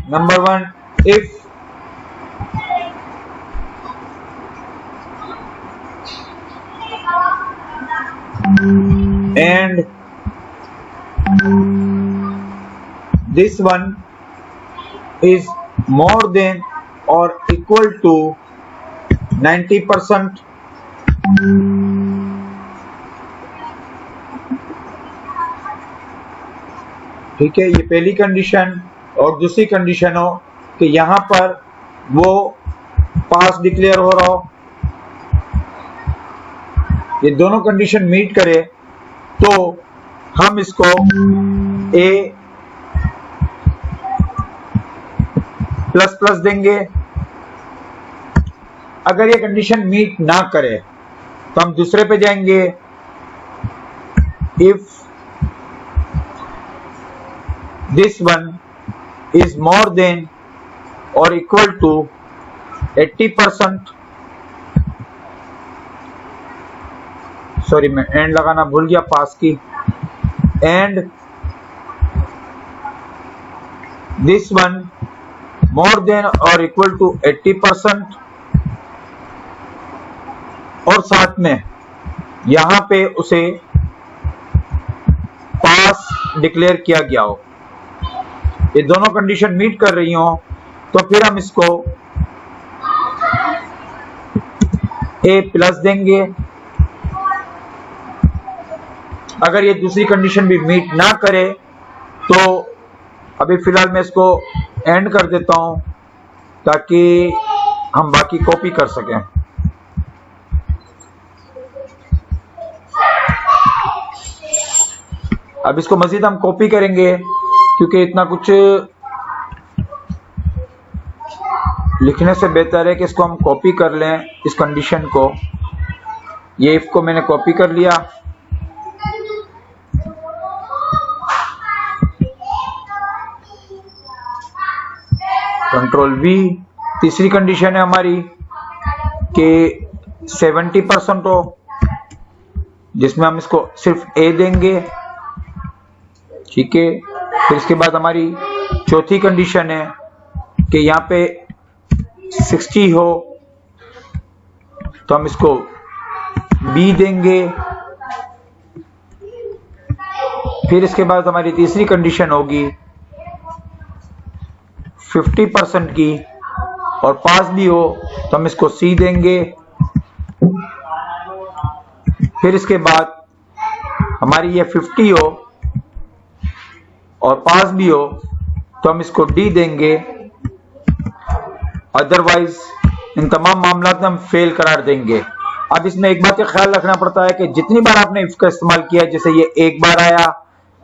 number 1, if and this one is more than or equal to 90%, ठीक है, ये पहली कंडीशन। और दूसरी कंडीशन हो कि यहां पर वो पास डिक्लेयर हो रहा हो, ये दोनों कंडीशन मीट करे तो हम इसको ए प्लस प्लस देंगे। अगर ये कंडीशन मीट ना करे तो हम दूसरे पे जाएंगे, if this one is more than और इक्वल टू 80%, सॉरी मैं एंड लगाना भूल गया पास की, and this one more than और इक्वल टू 80%, और साथ में यहां पे उसे पास डिक्लेयर किया गया हो, ये दोनों कंडीशन मीट कर रही हो, तो फिर हम इसको ए प्लस देंगे। अगर ये दूसरी कंडीशन भी मीट ना करे तो अभी फिलहाल मैं इसको एंड कर देता हूं ताकि हम बाकी कॉपी कर सकें। अब इसको मजीद हम कॉपी करेंगे क्योंकि इतना कुछ लिखने से बेहतर है कि इसको हम कॉपी कर लें, इस कंडीशन को। ये इफ को मैंने कॉपी कर लिया, कंट्रोल वी। तीसरी कंडीशन है हमारी कि 70% हो, जिसमें हम इसको सिर्फ ए देंगे, ठीक है। फिर इसके बाद हमारी चौथी कंडीशन है कि यहाँ पे 60 हो तो हम इसको बी देंगे। फिर इसके बाद हमारी तीसरी कंडीशन होगी 50% की और पास भी हो तो हम इसको सी देंगे। फिर इसके बाद हमारी ये 50 हो और पास भी हो तो हम इसको डी देंगे, अदरवाइज इन तमाम मामला में हम फेल करार देंगे। अब इसमें एक बात का ख्याल रखना पड़ता है कि जितनी बार आपने इफ का इस्तेमाल किया, जैसे ये एक बार आया,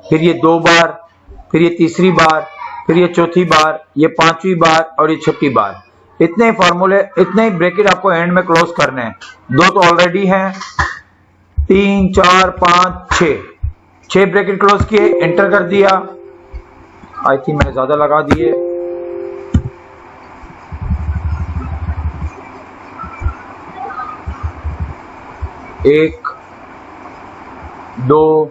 फिर ये 2 बार, फिर ये तीसरी बार, फिर ये चौथी बार, ये 5वीं बार और ये 6ठी बार, इतने फॉर्मूले, इतने ही ब्रैकेट आपको एंड में क्लोज करने हैं। 2 तो ऑलरेडी हैं, 3 4 5 6 ब्रैकेट क्लोज किए, एंटर कर दिया। आई थिंक मैंने ज्यादा लगा दिए। एक 2,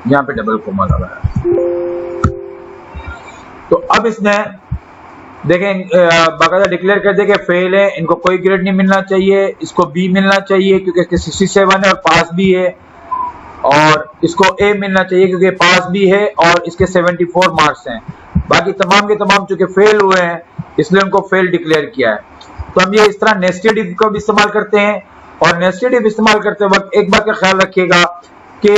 यहां पे डबल कोमा लगा है। तो अब इसने देखें बाकायदा डिक्लेयर कर दिया कि फेल है, इनको कोई ग्रेड नहीं मिलना चाहिए, इसको बी मिलना चाहिए क्योंकि इसके 67 है और पास भी है, और इसको ए मिलना चाहिए क्योंकि पास भी है और इसके 74 मार्क्स हैं। बाकी तमाम के तमाम चूंकि फेल हुए हैं इसलिए उनको फेल डिक्लेयर किया है। तो हम ये इस तरह नेस्टेड इफ का भी इस्तेमाल करते हैं, और नेस्टेड इफ इस्तेमाल करते वक्त एक बात का ख्याल रखिएगा कि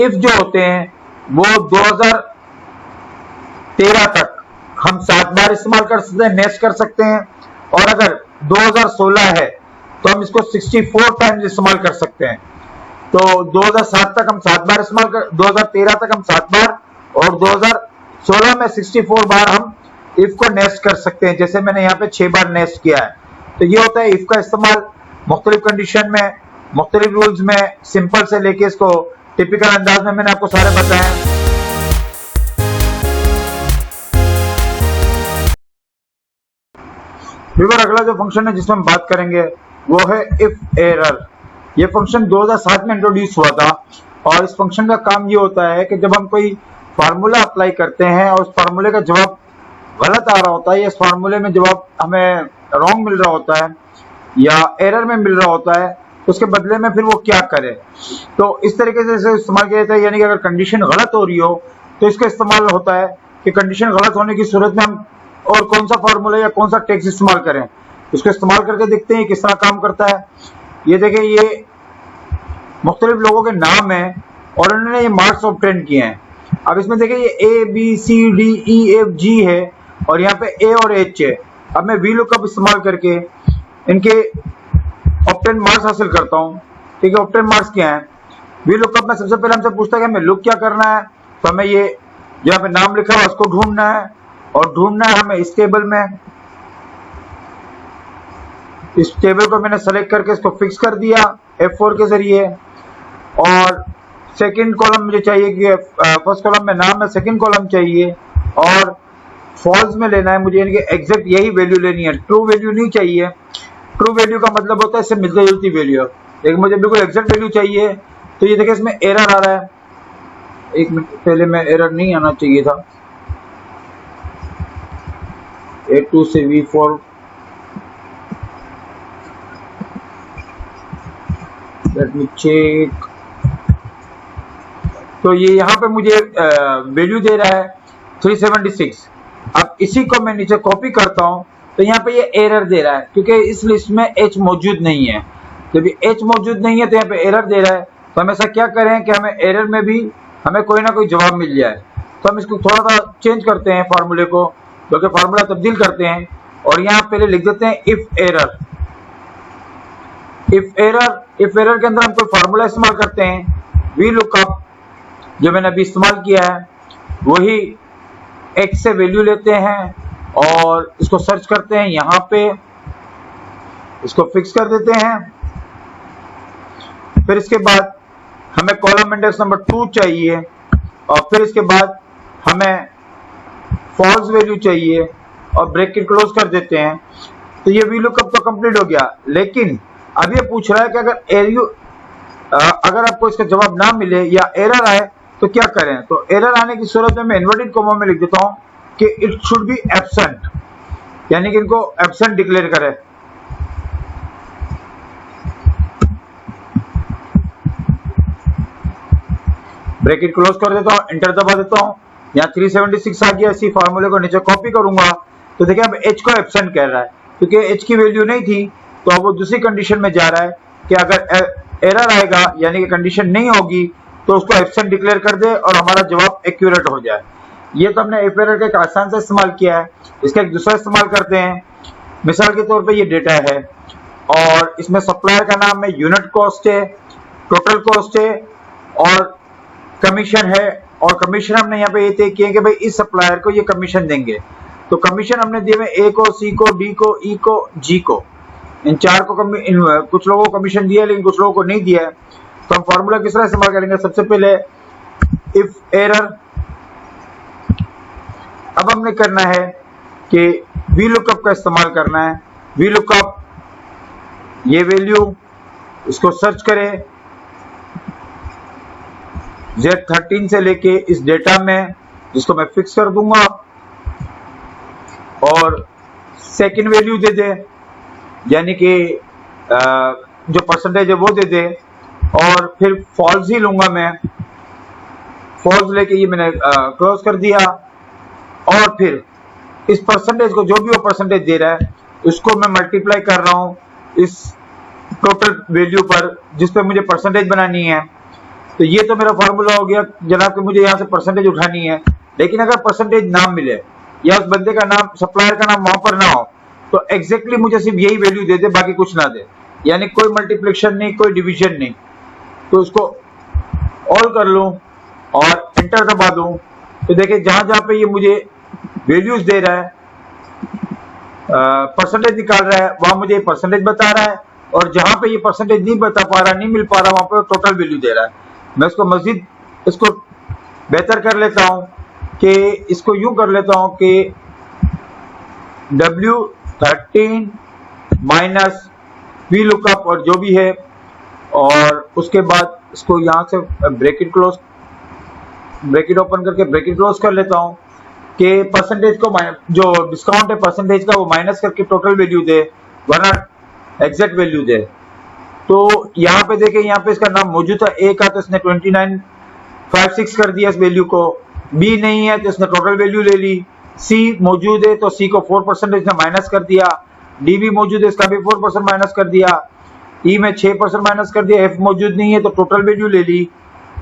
इफ जो होते हैं वो 2013 तक हम 7 बार इस्तेमाल कर सकते हैं, नेस्ट कर सकते हैं, और अगर 2016 है तो हम इसको 64 टाइम्स इस्तेमाल कर सकते हैं। तो 2007 तक हम 7 बार इस्तेमाल कर, 2013 तक हम 7 बार और 2016 में 64 बार हम इफ को नेस्ट कर सकते हैं, जैसे मैंने यहाँ पे 6 बार नेस्ट किया है। तो ये होता है इफ का इस्तेमाल मुख्तलिफ कंडीशन में, मुख्तलिफ रूल्स में, सिंपल से लेके इसको टिपिकल अंदाज में मैंने आपको सारे बताए हैं। फिर अगला जो फंक्शन है जिसमें हम बात करेंगे वो है इफ एरर। ये फंक्शन 2007 में इंट्रोड्यूस हुआ था, और इस फंक्शन का काम ये होता है कि जब हम कोई फार्मूला अप्लाई करते हैं और उस फार्मूले का जवाब गलत आ रहा होता है, या इस फार्मूले में जवाब हमें रॉन्ग मिल रहा होता है या एरर में मिल रहा होता है, उसके बदले में फिर वो क्या करे। तो इस तरीके से इसे इस्तेमाल किया जाता है, यानी कि अगर कंडीशन गलत हो रही हो तो इसका इस्तेमाल होता है कि कंडीशन गलत होने की सूरत में हम और कौन सा फार्मूला या कौन सा टेक्स्ट इस्तेमाल करें, उसको इस्तेमाल करके देखते हैं किस तरह काम करता है। ये देखें, ये मुख्तलिफ लोगों के नाम हैं और उन्होंने ये मार्क्स ऑब्टेन किए हैं। अब इसमें देखिए ये A B C D E F G है और यहाँ पे ए और एच है। अब मैं वी लुकअप इस्तेमाल करके इनके ऑप्टेन मार्क्स हासिल करता हूँ। ठीक है, ऑप्टेन मार्क्स क्या है? वी लुकअप में सबसे पहले हमसे पूछता है कि हमें लुक क्या करना है, तो हमें ये यहाँ पे नाम लिखा हुआ उसको ढूंढना है और ढूंढना है हमें इस टेबल में। इस टेबल को मैंने सेलेक्ट करके इसको फिक्स कर दिया F4 के जरिए। और सेकंड कॉलम मुझे चाहिए कि फर्स्ट कॉलम में नाम है, सेकंड कॉलम चाहिए और फॉल्स में लेना है मुझे, यानी कि एग्जैक्ट यही वैल्यू लेनी है, ट्रू वैल्यू नहीं चाहिए। ट्रू वैल्यू का मतलब होता है इससे मिलती जुलती वैल्यू, लेकिन मुझे बिल्कुल एग्जैक्ट वैल्यू चाहिए। तो ये देखिए इसमें एरर आ रहा है, एक मिनट पहले में एरर नहीं आना चाहिए था। A2 से V4 लेट मी चेक। तो ये यहाँ पे मुझे वैल्यू दे रहा है 376। अब इसी को मैं नीचे कॉपी करता हूँ तो यहाँ पे ये एरर दे रहा है क्योंकि इस लिस्ट में H मौजूद नहीं है। जब H मौजूद नहीं है तो यहाँ पे एरर दे रहा है। तो हम ऐसा क्या करें कि हमें एरर में भी हमें कोई ना कोई जवाब मिल जाए। तो हम इसको थोड़ा सा चेंज करते हैं फार्मूले को, क्योंकि फार्मूला तब्दील करते हैं और यहाँ पहले लिख देते हैं इफ एरर। इफ एरर के अंदर हम कोई फार्मूला इस्तेमाल करते हैं, वी लुकअप जो मैंने अभी इस्तेमाल किया है वही x से वैल्यू लेते हैं और इसको सर्च करते हैं, यहाँ पे इसको फिक्स कर देते हैं। फिर इसके बाद हमें कॉलम इंडेक्स नंबर 2 चाहिए और फिर इसके बाद हमें फॉल्स वैल्यू चाहिए और ब्रैकेट क्लोज कर देते हैं। तो ये वी लुकअप तो कंप्लीट हो गया, लेकिन अब ये पूछ रहा है कि अगर आपको इसका जवाब ना मिले या एरर आए तो क्या करें। तो एरर आने की सूरत में मैं इन्वर्टेड कॉमा में लिख देता हूं कि इट शुड बी एब्सेंट, यानी कि इनको एब्सेंट डिक्लेयर करें। ब्रैकेट क्लोज कर देता हूं, एंटर दबा देता हूं। यहाँ 376 आ गया। इसी फार्मूले को नीचे कॉपी करूंगा तो देखिए अब H को एब्सेंट कह रहा है क्योंकि H की वैल्यू नहीं थी। तो अब वो दूसरी कंडीशन में जा रहा है कि अगर एरर आएगा यानी कि कंडीशन नहीं होगी तो उसको एब्सेंट डिक्लेयर कर दे और हमारा जवाब एक्यूरेट हो जाए। ये तो हमने इफ एरर का एक आसान से इस्तेमाल किया है। इसका एक दूसरा इस्तेमाल करते हैं। मिसाल के तौर पे ये डेटा है और इसमें सप्लायर का नाम है, यूनिट कॉस्ट है, टोटल कॉस्ट है और कमीशन है। और कमीशन हमने यहाँ पे ये तय किया कि भाई इस सप्लायर को ये कमीशन देंगे। तो कमीशन हमने दिए में ए को, सी को, डी को, ई को, जी को, इन चार को कुछ लोगों को कमीशन दिया है लेकिन कुछ लोगों को नहीं दिया है। तो हम फॉर्मूला किस तरह इस्तेमाल करेंगे? सबसे पहले इफ एरर, अब हमने करना है कि वी लुकअप का इस्तेमाल करना है। वी लुकअप ये वैल्यू इसको सर्च करें Z13 से लेके इस डेटा में, जिसको मैं फिक्स कर दूंगा और सेकंड वैल्यू दे दे, यानी कि जो परसेंटेज है वो दे दे और फिर फॉल्स ही लूंगा मैं। फॉल्स लेके ये मैंने क्लोज कर दिया और फिर इस परसेंटेज को, जो भी वो परसेंटेज दे रहा है, उसको मैं मल्टीप्लाई कर रहा हूं इस टोटल वैल्यू पर जिस पे मुझे परसेंटेज बनानी है। तो ये तो मेरा फार्मूला हो गया जनाब कि मुझे यहाँ से परसेंटेज उठानी है। लेकिन अगर परसेंटेज ना मिले या उस बंदे का नाम, सप्लायर का नाम वहां पर ना हो तो एग्जैक्टली मुझे सिर्फ यही वैल्यू दे दे, बाकी कुछ ना दे, यानी कोई मल्टीप्लिकेशन नहीं, कोई डिवीजन नहीं। तो उसको ऑल कर लूं और एंटर दबा दूं तो देखिए जहां जहां पे ये मुझे वैल्यूज दे रहा है, परसेंटेज निकाल रहा है, वहां मुझे परसेंटेज बता रहा है और जहां पे ये परसेंटेज नहीं बता पा रहा, नहीं मिल पा रहा, वहां पे टोटल वैल्यू दे रहा है। मैं इसको मजीद इसको बेहतर कर लेता हूं कि इसको यूं कर लेता हूं कि W13 माइनस वी लुकअप और जो भी है, और उसके बाद इसको यहां से ब्रैकेट ओपन करके ब्रैकेट क्लोज कर लेता हूं कि परसेंटेज को, जो डिस्काउंट है परसेंटेज का, वो माइनस करके टोटल वैल्यू दे, वरना एग्जैक्ट वैल्यू दे। तो यहाँ पे देखें, यहाँ पे इसका नाम मौजूद था ए का, तो इसने 2956 कर दिया इस वैल्यू को। बी नहीं है तो इसने टोटल वैल्यू ले ली। सी मौजूद है तो सी को 4% इसने माइनस कर दिया। डी भी मौजूद है, इसका भी 4% माइनस कर दिया। ई में 6% माइनस कर दिया। एफ मौजूद नहीं है तो टोटल वैल्यू ले ली।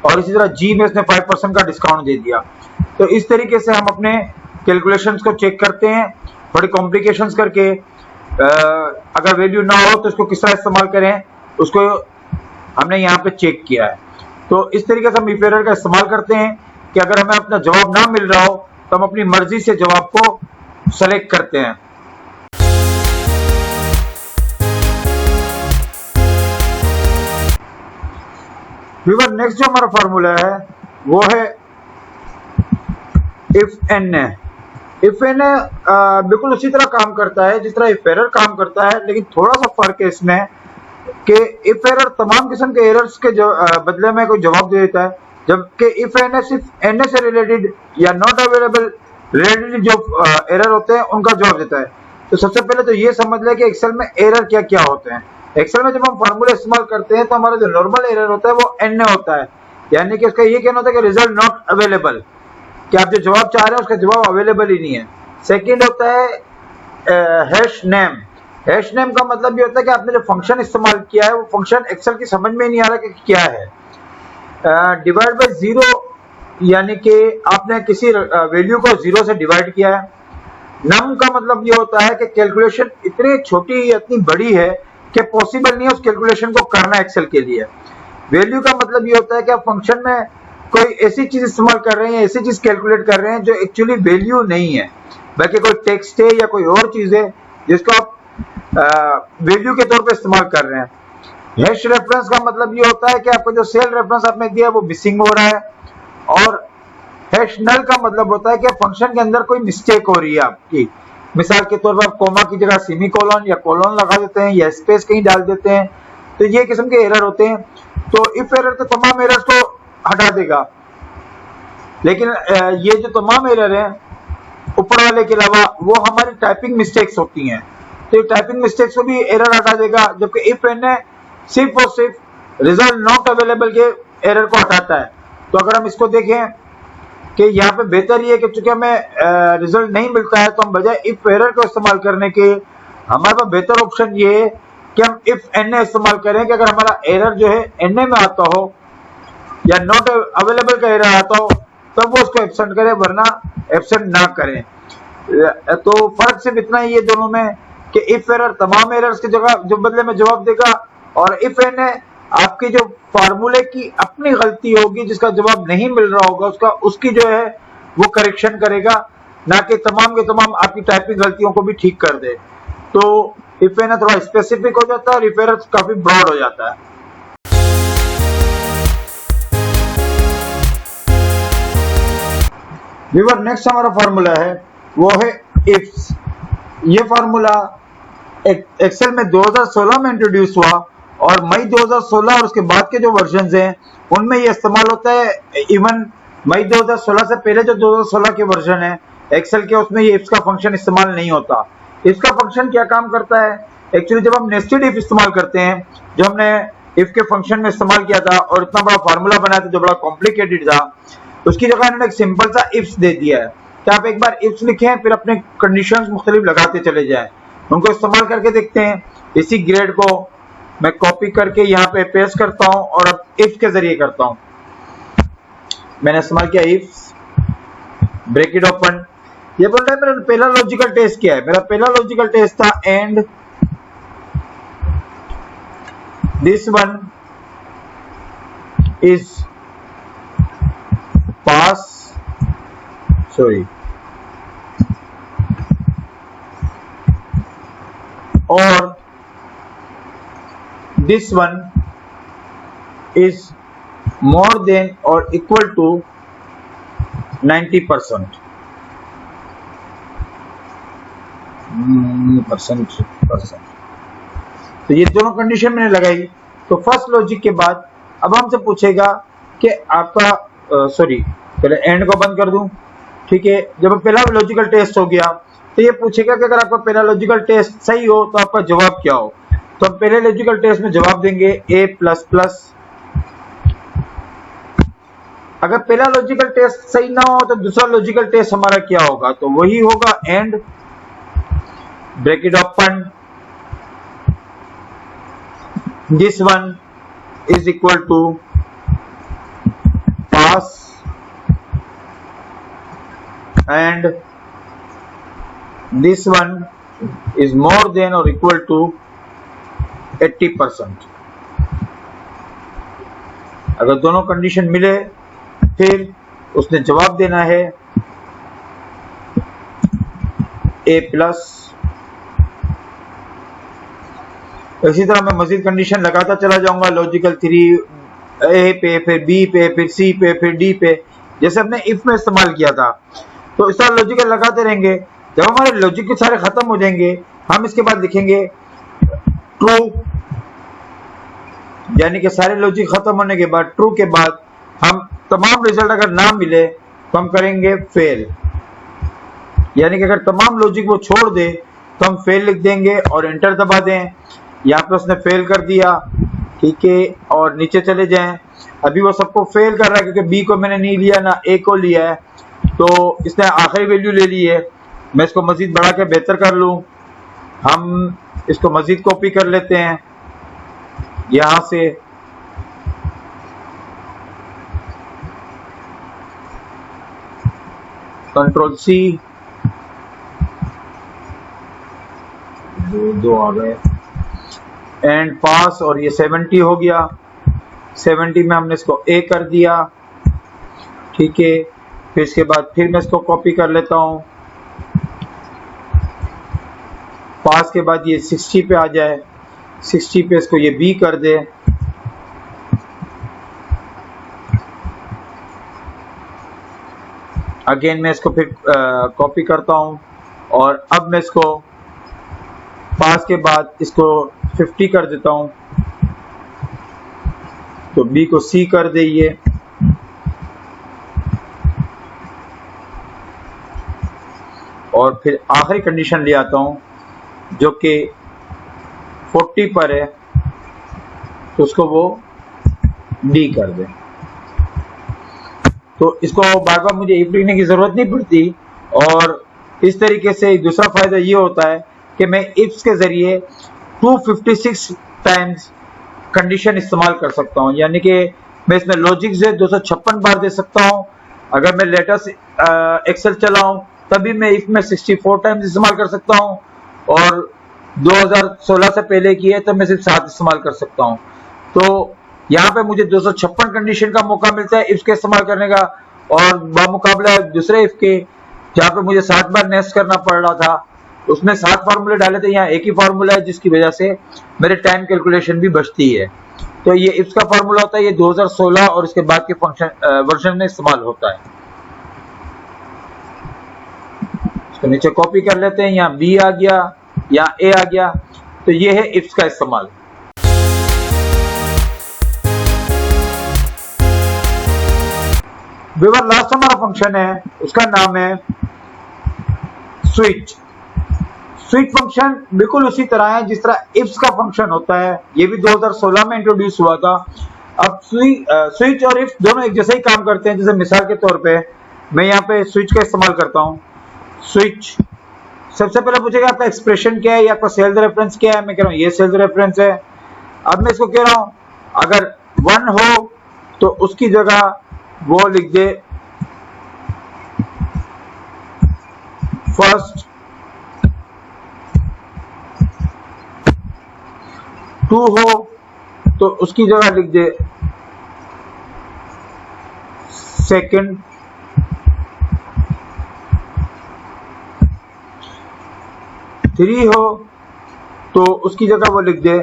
और इसी तरह जी में इसने 5% का डिस्काउंट दे दिया। तो इस तरीके से हम अपने कैलकुलेशंस को चेक करते हैं, थोड़ी कॉम्प्लिकेशंस करके। अगर वैल्यू ना हो तो इसको किस तरह इस्तेमाल करें, उसको हमने यहाँ पे चेक किया है। तो इस तरीके से हम इफ एरर का इस्तेमाल करते हैं कि अगर हमें अपना जवाब ना मिल रहा हो तो हम अपनी मर्जी से जवाब को सेलेक्ट करते हैं। व्यूअर, नेक्स्ट जो हमारा फॉर्मूला है वो है इफ एन है। इफ एन बिल्कुल उसी तरह काम करता है जिस तरह इफ एरर काम करता है, लेकिन थोड़ा सा फर्क है इसमें कि इफ एरर तमाम किस्म के एरर्स के बदले में कोई जवाब दे देता है, जबकि इफ एन सिर्फ एन से रिलेटेड या नॉट अवेलेबल रिलेटेड जो एरर होते हैं उनका जवाब देता है। तो सबसे पहले तो ये समझ लें कि एक्सेल में एरर क्या क्या होते हैं। एक्सेल में जब हम फार्मूला इस्तेमाल करते हैं तो हमारा जो नॉर्मल एरर होता है वो एन होता है, यानी कि उसका ये कहना होता है कि रिजल्ट नॉट अवेलेबल, कि आप जो जवाब चाह रहे हैं उसका जवाब अवेलेबल ही नहीं है। सेकंड होता है हैश नेम। हैश नेम का मतलब ये होता है कि आपने जो फंक्शन इस्तेमाल किया है वो फंक्शन एक्सेल की समझ में नहीं आ रहा कि क्या है। डिवाइड बाय जीरो, यानी कि आपने किसी वैल्यू को जीरो से डिवाइड किया है। नम का मतलब ये होता है कि कैलकुलेशन इतनी छोटी या इतनी बड़ी है कि पॉसिबल नहीं है उस कैलकुलेशन को करना एक्सेल के लिए। वैल्यू का मतलब ये होता है कि आप फंक्शन में कोई ऐसी चीज इस्तेमाल कर रहे हैं, ऐसी चीज कैलकुलेट कर रहे हैं जो एक्चुअली वैल्यू नहीं है, बल्कि कोई टेक्स्ट है या कोई और चीज है जिसको आप वैल्यू के तौर पे इस्तेमाल कर रहे हैं। हैश रेफरेंस का मतलब ये होता है कि आपको जो सेल रेफरेंस आपने दिया है वो मिसिंग हो रहा है। और हैश नल का मतलब होता है कि फंक्शन के अंदर कोई मिस्टेक हो रही है आपकी, मिसाल के तौर पर आप कोमा की जगह सेमी कोलन या कोलन लगा देते हैं या स्पेस कहीं डाल देते हैं, तो ये किस्म के एरर होते हैं। तो इफ एरर के तमाम एरर्स को हटा देगा, लेकिन ये जो तमाम एरर हैं ऊपर वाले के अलावा वो हमारी टाइपिंग मिस्टेक्स होती हैं, तो ये टाइपिंग मिस्टेक्स को भी एरर हटा देगा। जबकि इफ एन है सिर्फ और सिर्फ रिजल्ट नॉट अवेलेबल के एरर को हटाता है। तो अगर हम इसको देखें कि यहाँ पे बेहतर ये है कि चूंकि हमें रिजल्ट नहीं मिलता है तो हम बजाय इफ एरर को इस्तेमाल करने के हमारे पास बेहतर ऑप्शन ये है कि हम इफ एन इस्तेमाल करें कि अगर हमारा एरर जो है एन में आता हो या नॉट अवेलेबल का एरर आता हो तब वो उसको एब्सेंट करें, वरना एब्सेंट ना करें। तो फर्क सिर्फ इतना ही है दोनों में कि इफ एरर तमाम एरर्स की जगह जो बदले में जवाब देगा, और इफ एन है आपकी जो फार्मूले की अपनी गलती होगी जिसका जवाब नहीं मिल रहा होगा उसकी जो है वो करेक्शन करेगा, ना कि तमाम के तमाम आपकी टाइपिंग गलतियों को भी ठीक कर दे। तो इफ एन थोड़ा स्पेसिफिक हो जाता है और इफ एरर काफी ब्रॉड हो जाता है। व्यूअर, नेक्स्ट हमारा फार्मूला है वो है इफ्स। ये फार्मूला एक्सेल में 2016 में इंट्रोड्यूस हुआ और मई 2016 और उसके बाद के जो वर्जन्स हैं उनमें ये इस्तेमाल होता है। इवन मई 2016 से पहले जो 2016 के वर्जन है एक्सेल के, उसमें ये इफ्स का फंक्शन इस्तेमाल नहीं होता। इफ्स का फंक्शन क्या काम करता है? एक्चुअली जब हम नेस्टेड इफ इस्तेमाल करते हैं, जो हमने इफ के फंक्शन में इस्तेमाल किया था और इतना बड़ा फार्मूला बनाया था जो बड़ा कॉम्प्लिकेटेड था, उसकी जगह इन्होंने एक सिंपल सा इफ्स दे दिया है कि आप एक बार इफ्स लिखें फिर अपने कंडीशंस मुख्तलिफ लगाते चले जाएं। उनको इस्तेमाल करके देखते हैं। इसी ग्रेड को मैं कॉपी करके यहाँ पे पेस्ट करता हूं और अब इफ के जरिए करता हूं। मैंने इस्तेमाल किया इफ्स, ब्रैकेट ओपन। ये बोल रहा है मेरा पहला लॉजिकल टेस्ट क्या है? मेरा पहला लॉजिकल टेस्ट था and this one is pass, sorry, और this one is more than or equal to 90%. तो ये दोनों कंडीशन मैंने लगाई। तो फर्स्ट लॉजिक के बाद अब हमसे पूछेगा कि आपका पहले एंड को बंद कर दूं, ठीक है। जब पहला लॉजिकल टेस्ट हो गया तो ये पूछेगा कि अगर आपका पहला लॉजिकल टेस्ट सही हो तो आपका जवाब क्या हो। तो हम पहले लॉजिकल टेस्ट में जवाब देंगे a++। अगर पहला लॉजिकल टेस्ट सही ना हो तो दूसरा लॉजिकल टेस्ट हमारा क्या होगा? तो वही होगा and bracket open this one is equal to pass and this one is more than or equal to 80%. अगर दोनों कंडीशन मिले फिर उसने जवाब देना है A प्लस। इसी तरह मैं मजीद कंडीशन लगाता चला जाऊंगा, लॉजिकल 3 A पे, फिर B पे, फिर C पे, फिर D पे, जैसे हमने इफ में इस्तेमाल किया था। तो इस तरह लॉजिकल लगाते रहेंगे। जब हमारे लॉजिक के सारे खत्म हो जाएंगे हम इसके बाद लिखेंगे ट्रू, यानी कि सारे लॉजिक खत्म होने के बाद ट्रू के बाद हम तमाम रिजल्ट अगर ना मिले तो हम करेंगे फेल, यानी कि अगर तमाम लॉजिक वो छोड़ दे तो हम फेल लिख देंगे और एंटर दबा दें। यहाँ पे उसने फेल कर दिया, ठीक है, और नीचे चले जाएं। अभी वो सबको फेल कर रहा है क्योंकि बी को मैंने नहीं लिया ना ए को लिया है, तो इसने आखिरी वैल्यू ले ली है। मैं इसको मजीद बढ़ा के बेहतर कर लूं, हम इसको मजीद कॉपी कर लेते हैं यहां से, कंट्रोल सी, दो आ गए एंड पास, और ये 70 हो गया। 70 में हमने इसको ए कर दिया, ठीक है। फिर इसके बाद फिर मैं इसको कॉपी कर लेता हूं, पास के बाद ये 60 पे आ जाए, 60 पे इसको ये बी कर दे, अगेन मैं इसको फिर कॉपी करता हूं और अब मैं इसको पास के बाद इसको 50 कर देता हूं, तो बी को सी कर दे ये, और फिर आखिरी कंडीशन ले आता हूं जो कि 40 पर है, तो उसको वो डी कर दे। तो इसको बार बार मुझे इफ लिखने की जरूरत नहीं पड़ती, और इस तरीके से दूसरा फायदा ये होता है कि मैं इफ्स के जरिए 256 टाइम्स कंडीशन इस्तेमाल कर सकता हूं, यानी कि मैं इसमें लॉजिक से 256 बार दे सकता हूं। अगर मैं लेटेस्ट एक्सेल चलाऊं तभी मैं इफ में 64 टाइम्स इस्तेमाल कर सकता हूं, और 2016 से पहले की है तो मैं सिर्फ 7 इस्तेमाल कर सकता हूं। तो यहाँ पे मुझे 256 कंडीशन का मौका मिलता है इफ के इस्तेमाल करने का, और बामुकाबला दूसरे इफ के जहाँ पे मुझे 7 बार नेस्ट करना पड़ रहा था, उसमें 7 फार्मूले डाले थे, यहाँ एक ही फार्मूला है, जिसकी वजह से मेरे टाइम कैलकुलेशन भी बचती है। तो ये इफ का फार्मूला होता है, ये 2016 और इसके बाद के फंक्शन वर्जन में इस्तेमाल होता है। इसको नीचे कॉपी कर लेते हैं, यहाँ बी आ गया, यहाँ ए आ गया, तो ये है इफ्स का इस्तेमाल। व्यूअर लास्ट हमारा फंक्शन है, उसका नाम है स्विच। स्विच फंक्शन बिल्कुल उसी तरह है जिस तरह इफ्स का फंक्शन होता है, ये भी 2016 में इंट्रोड्यूस हुआ था। अब स्विच और इफ दोनों एक जैसे ही काम करते हैं। जैसे मिसाल के तौर पे मैं यहाँ पे स्विच का इस्तेमाल करता हूँ। स्विच सबसे पहले पूछेगा आपका एक्सप्रेशन क्या है या आपका सेल्स रेफरेंस क्या है। मैं कह रहा हूँ ये सेल्स रेफरेंस है। अब मैं इसको कह रहा हूँ अगर 1 हो तो उसकी जगह वो लिख दे फर्स्ट, 2 हो तो उसकी जगह लिख दे सेकंड, 3 हो तो उसकी जगह वो लिख दे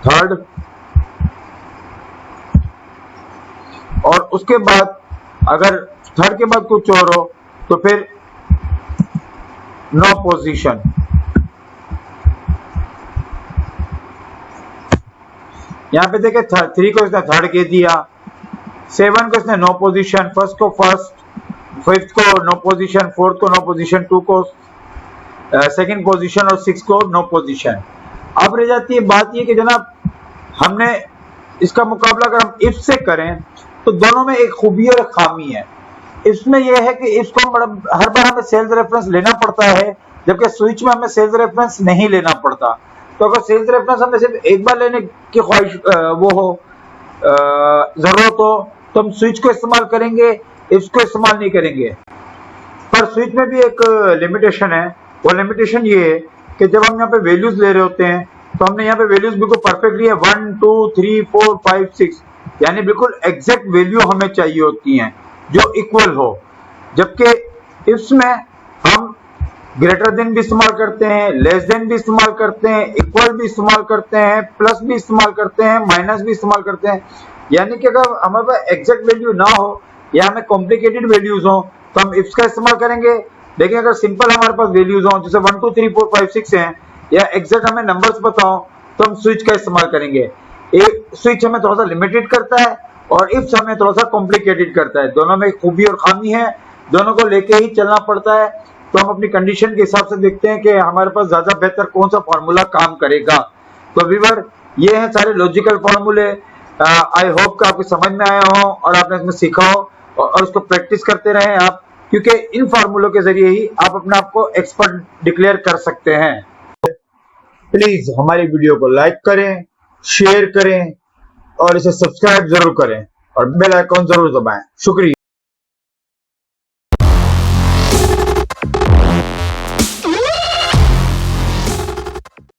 थर्ड, और उसके बाद अगर थर्ड के बाद कुछ और हो तो फिर नो पोजीशन। यहां पे देखे 3 को इसने थर्ड कह दिया, 7 को इसने नो पोजीशन, फर्स्ट को फर्स्ट, 5th को नो पोजीशन, 4th को नो पोजीशन, 2 को सेकंड पोजीशन और 6 को नो पोजीशन। अब रह जाती है बात ये कि जनाब हमने इसका मुकाबला अगर हम इफ से करें तो दोनों में एक खूबी और एक खामी है। इसमें यह है कि इसको हर बार हमें सेल्स रेफरेंस लेना पड़ता है, जबकि स्विच में हमें सेल्स रेफरेंस नहीं लेना पड़ता। तो अगर सेल्स रेफरेंस हमें सिर्फ एक बार लेने की ख्वाहिश वो हो जरूरत हो तो हम स्विच को इस्तेमाल करेंगे, इफ्स को इस्तेमाल नहीं करेंगे। पर स्विच में भी एक लिमिटेशन है। वो लिमिटेशन ये है कि जब हम यहाँ पे वैल्यूज ले रहे होते हैं तो हमने यहाँ पे वैल्यूज बिल्कुल परफेक्टली है 1 2 3 4 5 6 यानी बिल्कुल एग्जैक्ट वैल्यू हमें चाहिए होती हैं जो इक्वल हो। जबकि इफ्स में हम ग्रेटर देन भी इस्तेमाल करते हैं, लेस देन भी इस्तेमाल करते हैं, इक्वल भी इस्तेमाल करते हैं, प्लस भी इस्तेमाल करते हैं, माइनस भी इस्तेमाल करते हैं। यानी कि अगर हमारे पास एग्जैक्ट वैल्यू ना हो या हमें कॉम्प्लिकेटेड वैल्यूज हो तो हम इफ्स का इस्तेमाल करेंगे। लेकिन अगर सिंपल हमारे पास वैल्यूज हो जैसे 1 2 3 4 5 6 हैं या एग्जैक्ट हमें नंबर्स पता हो तो हम स्विच का इस्तेमाल करेंगे। एक स्विच हमें थोड़ा सा लिमिटेड करता है और इफ्स हमें थोड़ा सा कॉम्प्लिकेटेड करता है। दोनों में खूबी और खामी है, दोनों को लेके ही चलना पड़ता है। तो हम अपनी कंडीशन के हिसाब से देखते हैं कि हमारे पास ज्यादा बेहतर कौन सा फॉर्मूला काम करेगा। तो व्यूअर ये हैं सारे लॉजिकल फॉर्मूले। आई होप कि आपको समझ में आया हो और आपने इसमें सीखा हो और उसको प्रैक्टिस करते रहें आप, क्योंकि इन फॉर्मूलों के जरिए ही आप अपने आप को एक्सपर्ट डिक्लेयर कर सकते हैं। प्लीज हमारी वीडियो को लाइक करें, शेयर करें और इसे सब्सक्राइब जरूर करें और बेल आइकॉन जरूर दबाएं। शुक्रिया।